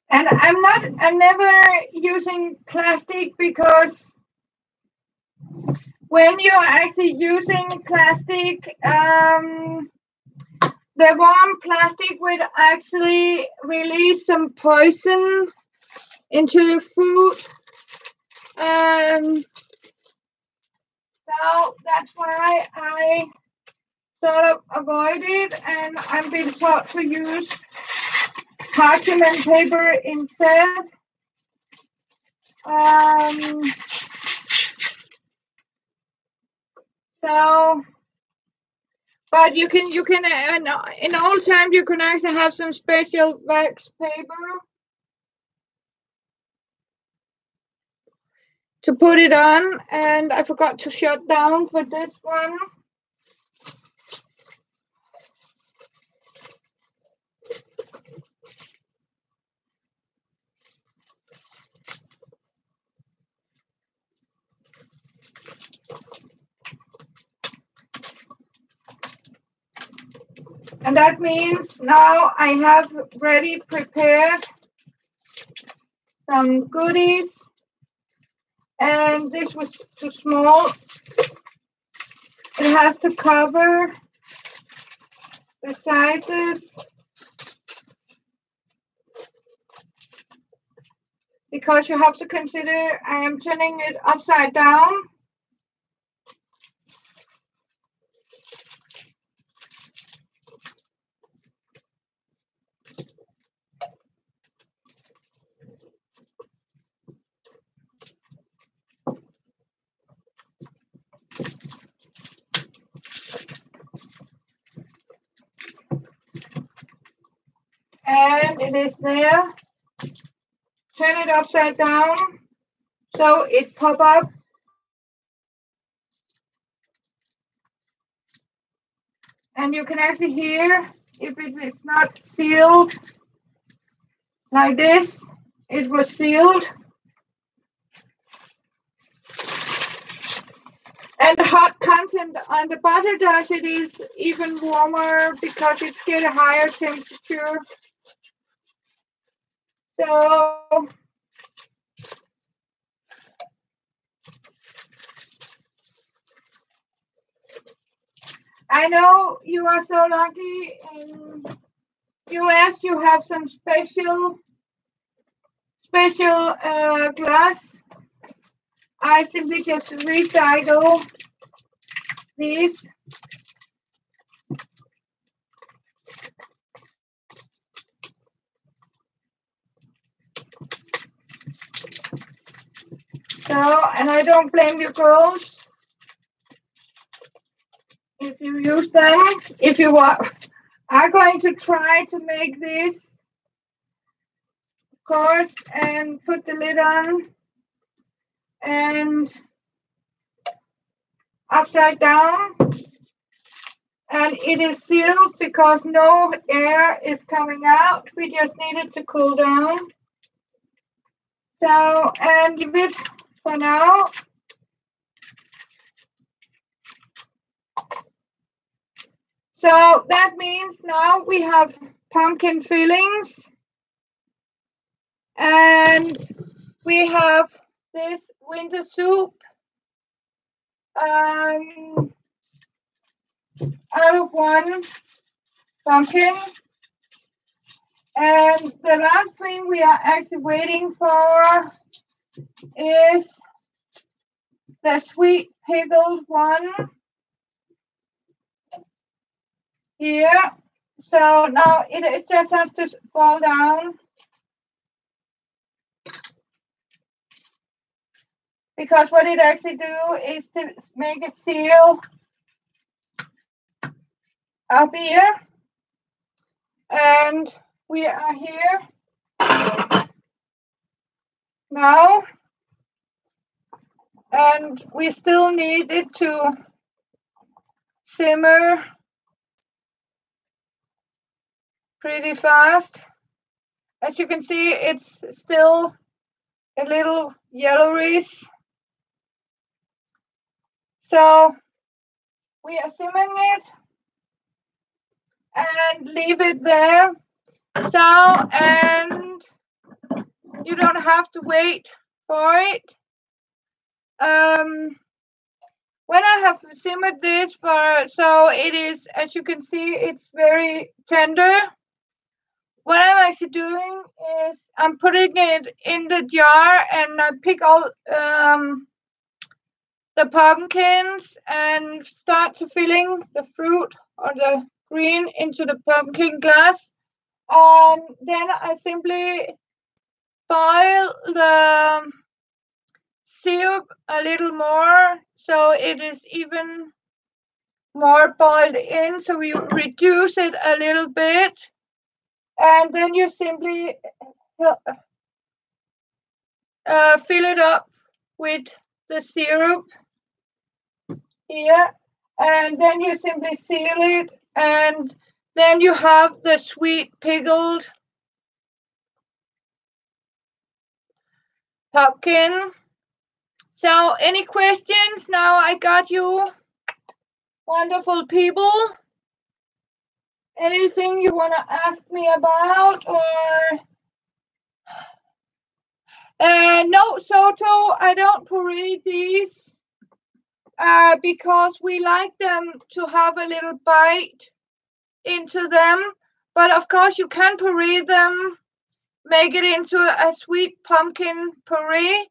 And I'm never using plastic, because when you're actually using plastic, the warm plastic would actually release some poison into the food. So that's why I sort of avoid it, and I'm being taught to use parchment paper instead. So, but you can in all time you can actually have some special wax paper to put it on, and I forgot to shut down for this one. And that means now I have ready prepared some goodies, and this was too small. It has to cover the sizes, because you have to consider I am turning it upside down. And it is there. Turn it upside down so it pop up. And you can actually hear if it is not sealed like this. It was sealed. And the hot content on the butter does it is even warmer because it's getting a higher temperature. So I know you are so lucky in US. You have some special glass. I simply just recycle these. So, and I don't blame you girls if you use them. If you are going to try to make this, of course, and put the lid on and upside down, and it is sealed because no air is coming out. We just need it to cool down. So, and give it for now. So that means now we have pumpkin fillings, and we have this winter soup out of one pumpkin. And the last thing we are actually waiting for is the sweet pickled one here. So now it just has to fall down, because what it actually do is to make a seal up here. And we are here now, and we still need it to simmer pretty fast. As you can see, it's still a little yellowish. So we are simmering it and leave it there. So, and you don't have to wait for it. When I have simmered this so it is, as you can see, it's very tender. What I'm actually doing is I'm putting it in the jar and I pick all the pumpkins and start to filling the fruit or the green into the pumpkin glass. And then I simply boil the syrup a little more so it is even more boiled in, so you reduce it a little bit, and then you simply fill it up with the syrup here, and then you simply seal it, and then you have the sweet pickled pumpkin. So any questions? Now I got you, wonderful people. Anything you want to ask me about, or no, Soto, I don't puree these because we like them to have a little bite into them. But of course, you can puree them, make it into a sweet pumpkin puree.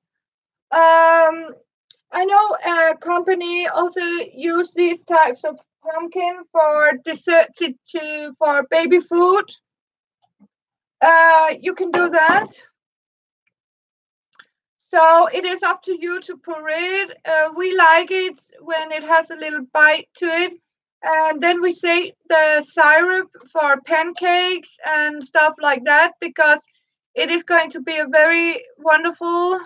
I know a company also use these types of pumpkin for dessert for baby food. You can do that. So it is up to you to puree it. We like it when it has a little bite to it. And then we save the syrup for pancakes and stuff like that because it is going to be a very wonderful,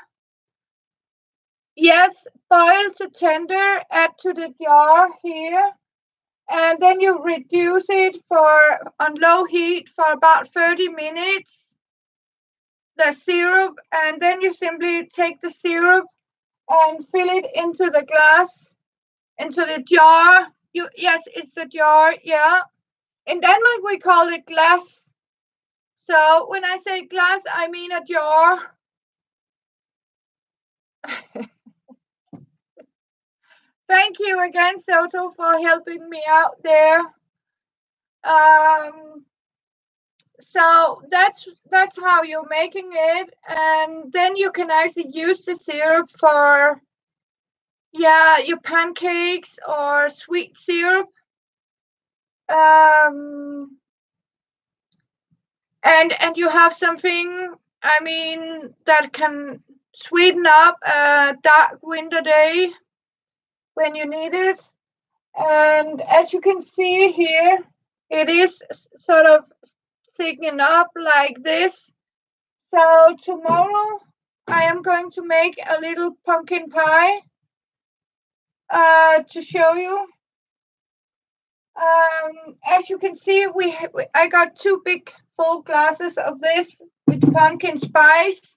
yes, boil to tender, add to the jar here. And then you reduce it on low heat for about 30 minutes. The syrup, and then you simply take the syrup and fill it into the glass, into the jar. Yes, it's a jar, yeah. In Denmark, we call it glass. So when I say glass, I mean a jar. Thank you again, Soto, for helping me out there. So that's how you're making it, and then you can actually use the syrup for your pancakes or sweet syrup. And you have something, I mean, that can sweeten up a dark winter day when you need it. And as you can see here, it is sort of thickening up like this. So tomorrow I am going to make a little pumpkin pie to show you. As you can see, I got 2 big full glasses of this with pumpkin spice.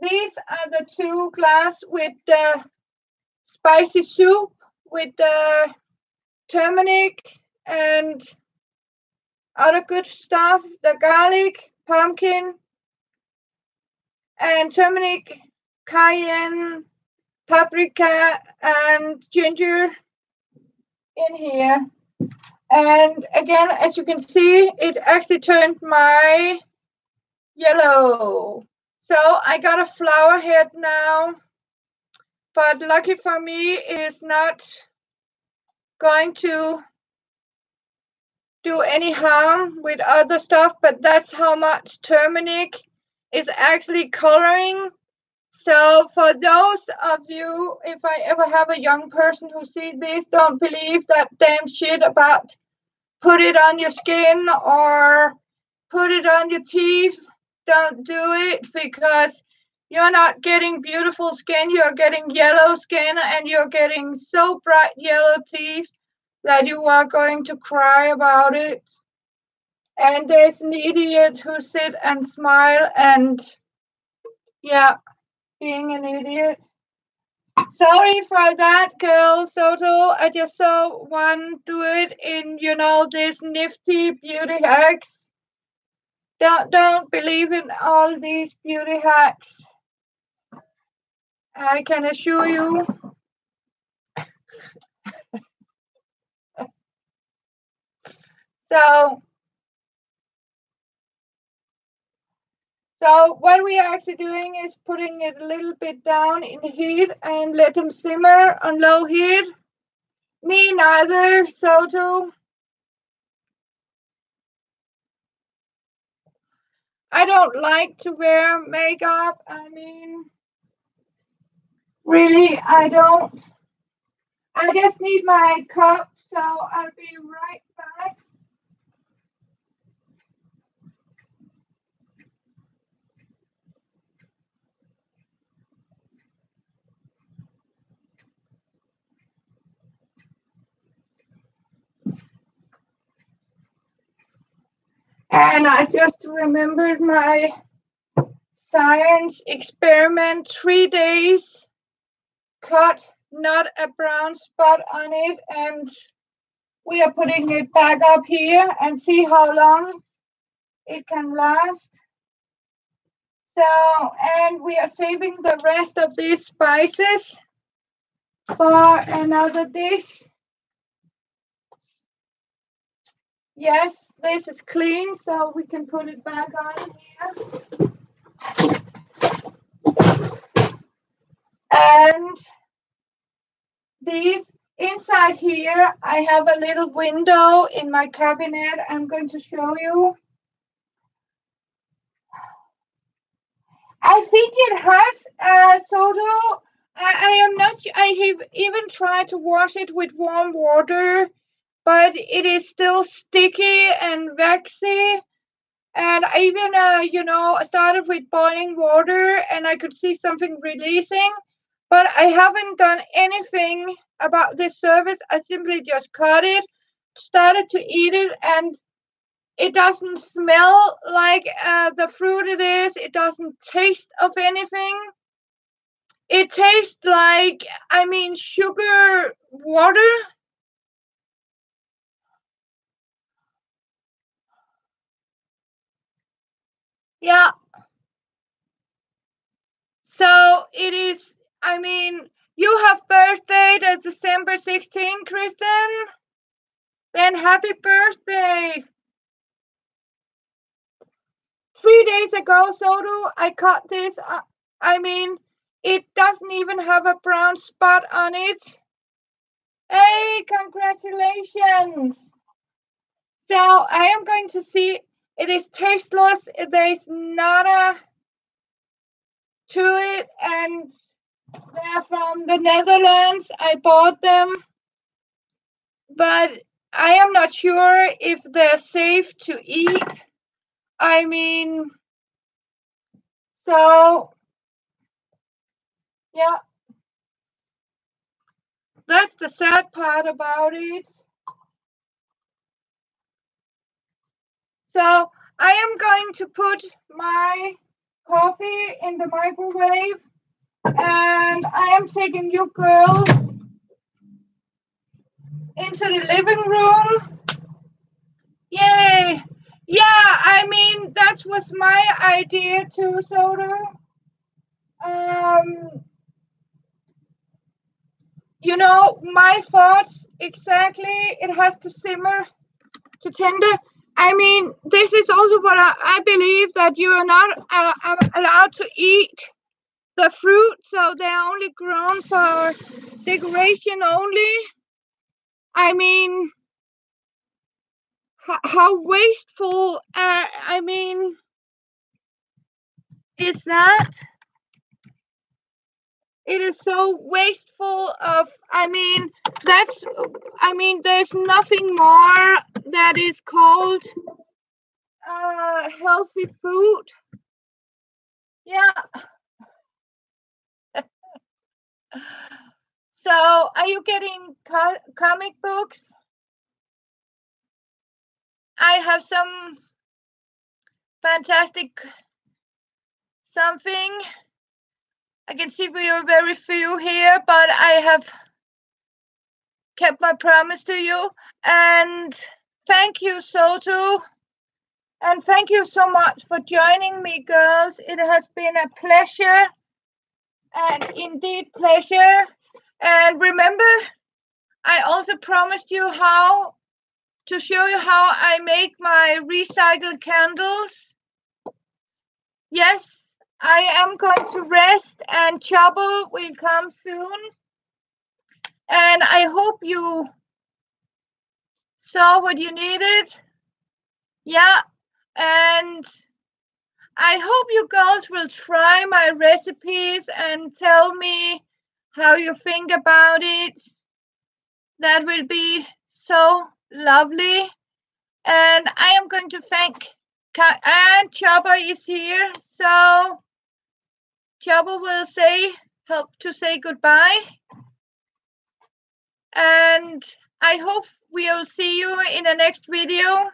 These are the 2 glass with the spicy soup with the turmeric and other good stuff, the garlic, pumpkin, and turmeric, cayenne, paprika, and ginger in here. And again, as you can see, it actually turned my yellow. So I got a flower head now, but lucky for me, it is not going to do any harm with other stuff, but that's how much turmeric is actually coloring. So for those of you, if I ever have a young person who sees this, don't believe that damn shit about put it on your skin or put it on your teeth. Don't do it because you're not getting beautiful skin, you're getting yellow skin, and you're getting so bright yellow teeth that you are going to cry about it. And there's an idiot who sit and smile and being an idiot. Sorry for that, girl Soto. I just saw one do it in, this nifty beauty hacks. Don't believe in all these beauty hacks. I can assure you. So what we are actually doing is putting it a little bit down in heat and let them simmer on low heat. Me neither, Soto. I don't like to wear makeup. I mean, really, I don't. I just need my cup, so I'll be right back. And I just remembered my science experiment, 3 days, cut not a brown spot on it, and we are putting it back up here and see how long it can last. So, and we are saving the rest of these spices for another dish. Yes, this is clean, so we can put it back on here. And these inside here, I have a little window in my cabinet. I'm going to show you. I think it has soda. I am not. I have even tried to wash it with warm water, but it is still sticky and waxy. And I even, started with boiling water, and I could see something releasing. But I haven't done anything about this service. I simply just cut it, started to eat it, and it doesn't smell like the fruit it is. It doesn't taste of anything. It tastes like, sugar water. Yeah. So it is, you have birthday that's December 16, Kristen. Then happy birthday. 3 days ago, Soto, I cut this. It doesn't even have a brown spot on it. Hey, congratulations. So I am going to see. It is tasteless. There's nada to it, and they're from the Netherlands. I bought them, but I am not sure if they're safe to eat. So yeah, that's the sad part about it. So I am going to put my coffee in the microwave, and I am taking you girls into the living room. Yay! Yeah, that was my idea too, Soda. My thoughts exactly. It has to simmer to tender. This is also what I believe, that you are not allowed to eat the fruit, so they're only grown for decoration only. How wasteful, is that? It is so wasteful of, there's nothing more that is called healthy food. Yeah. So, are you getting comic books? I have some fantastic something I can see we are very few here, but I have kept my promise to you. And thank you, Soto. And thank you so much for joining me, girls. It has been a pleasure, and indeed pleasure. And remember, I also promised you how to show you how I make my recycled candles. Yes, I am going to rest, and Chopper will come soon. And I hope you saw what you needed. Yeah, and I hope you girls will try my recipes and tell me how you think about it. That will be so lovely. And I am going to thank and Chopper is here. So Chopper will help to say goodbye. And I hope we will see you in the next video.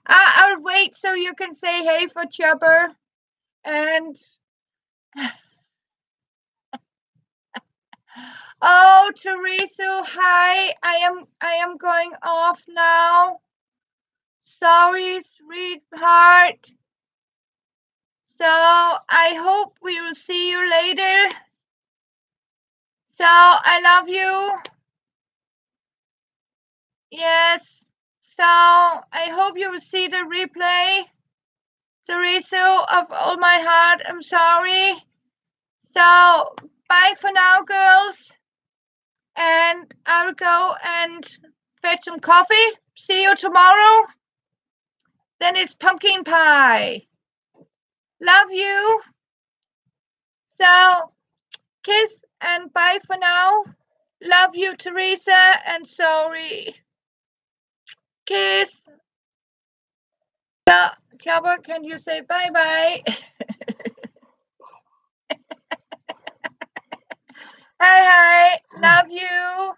I'll wait so you can say hey for Chopper. And oh, Teresa, hi. I am going off now. Sorry, sweetheart. So I hope we will see you later. So I love you. Yes. So I hope you will see the replay. Teresa, of all my heart, I'm sorry. So bye for now, girls. And I'll go and fetch some coffee. See you tomorrow. Then it's pumpkin pie. Love you. So kiss and bye for now. Love you, Teresa, and sorry. Kiss. Chaba, can you say bye-bye? Hi. Love you.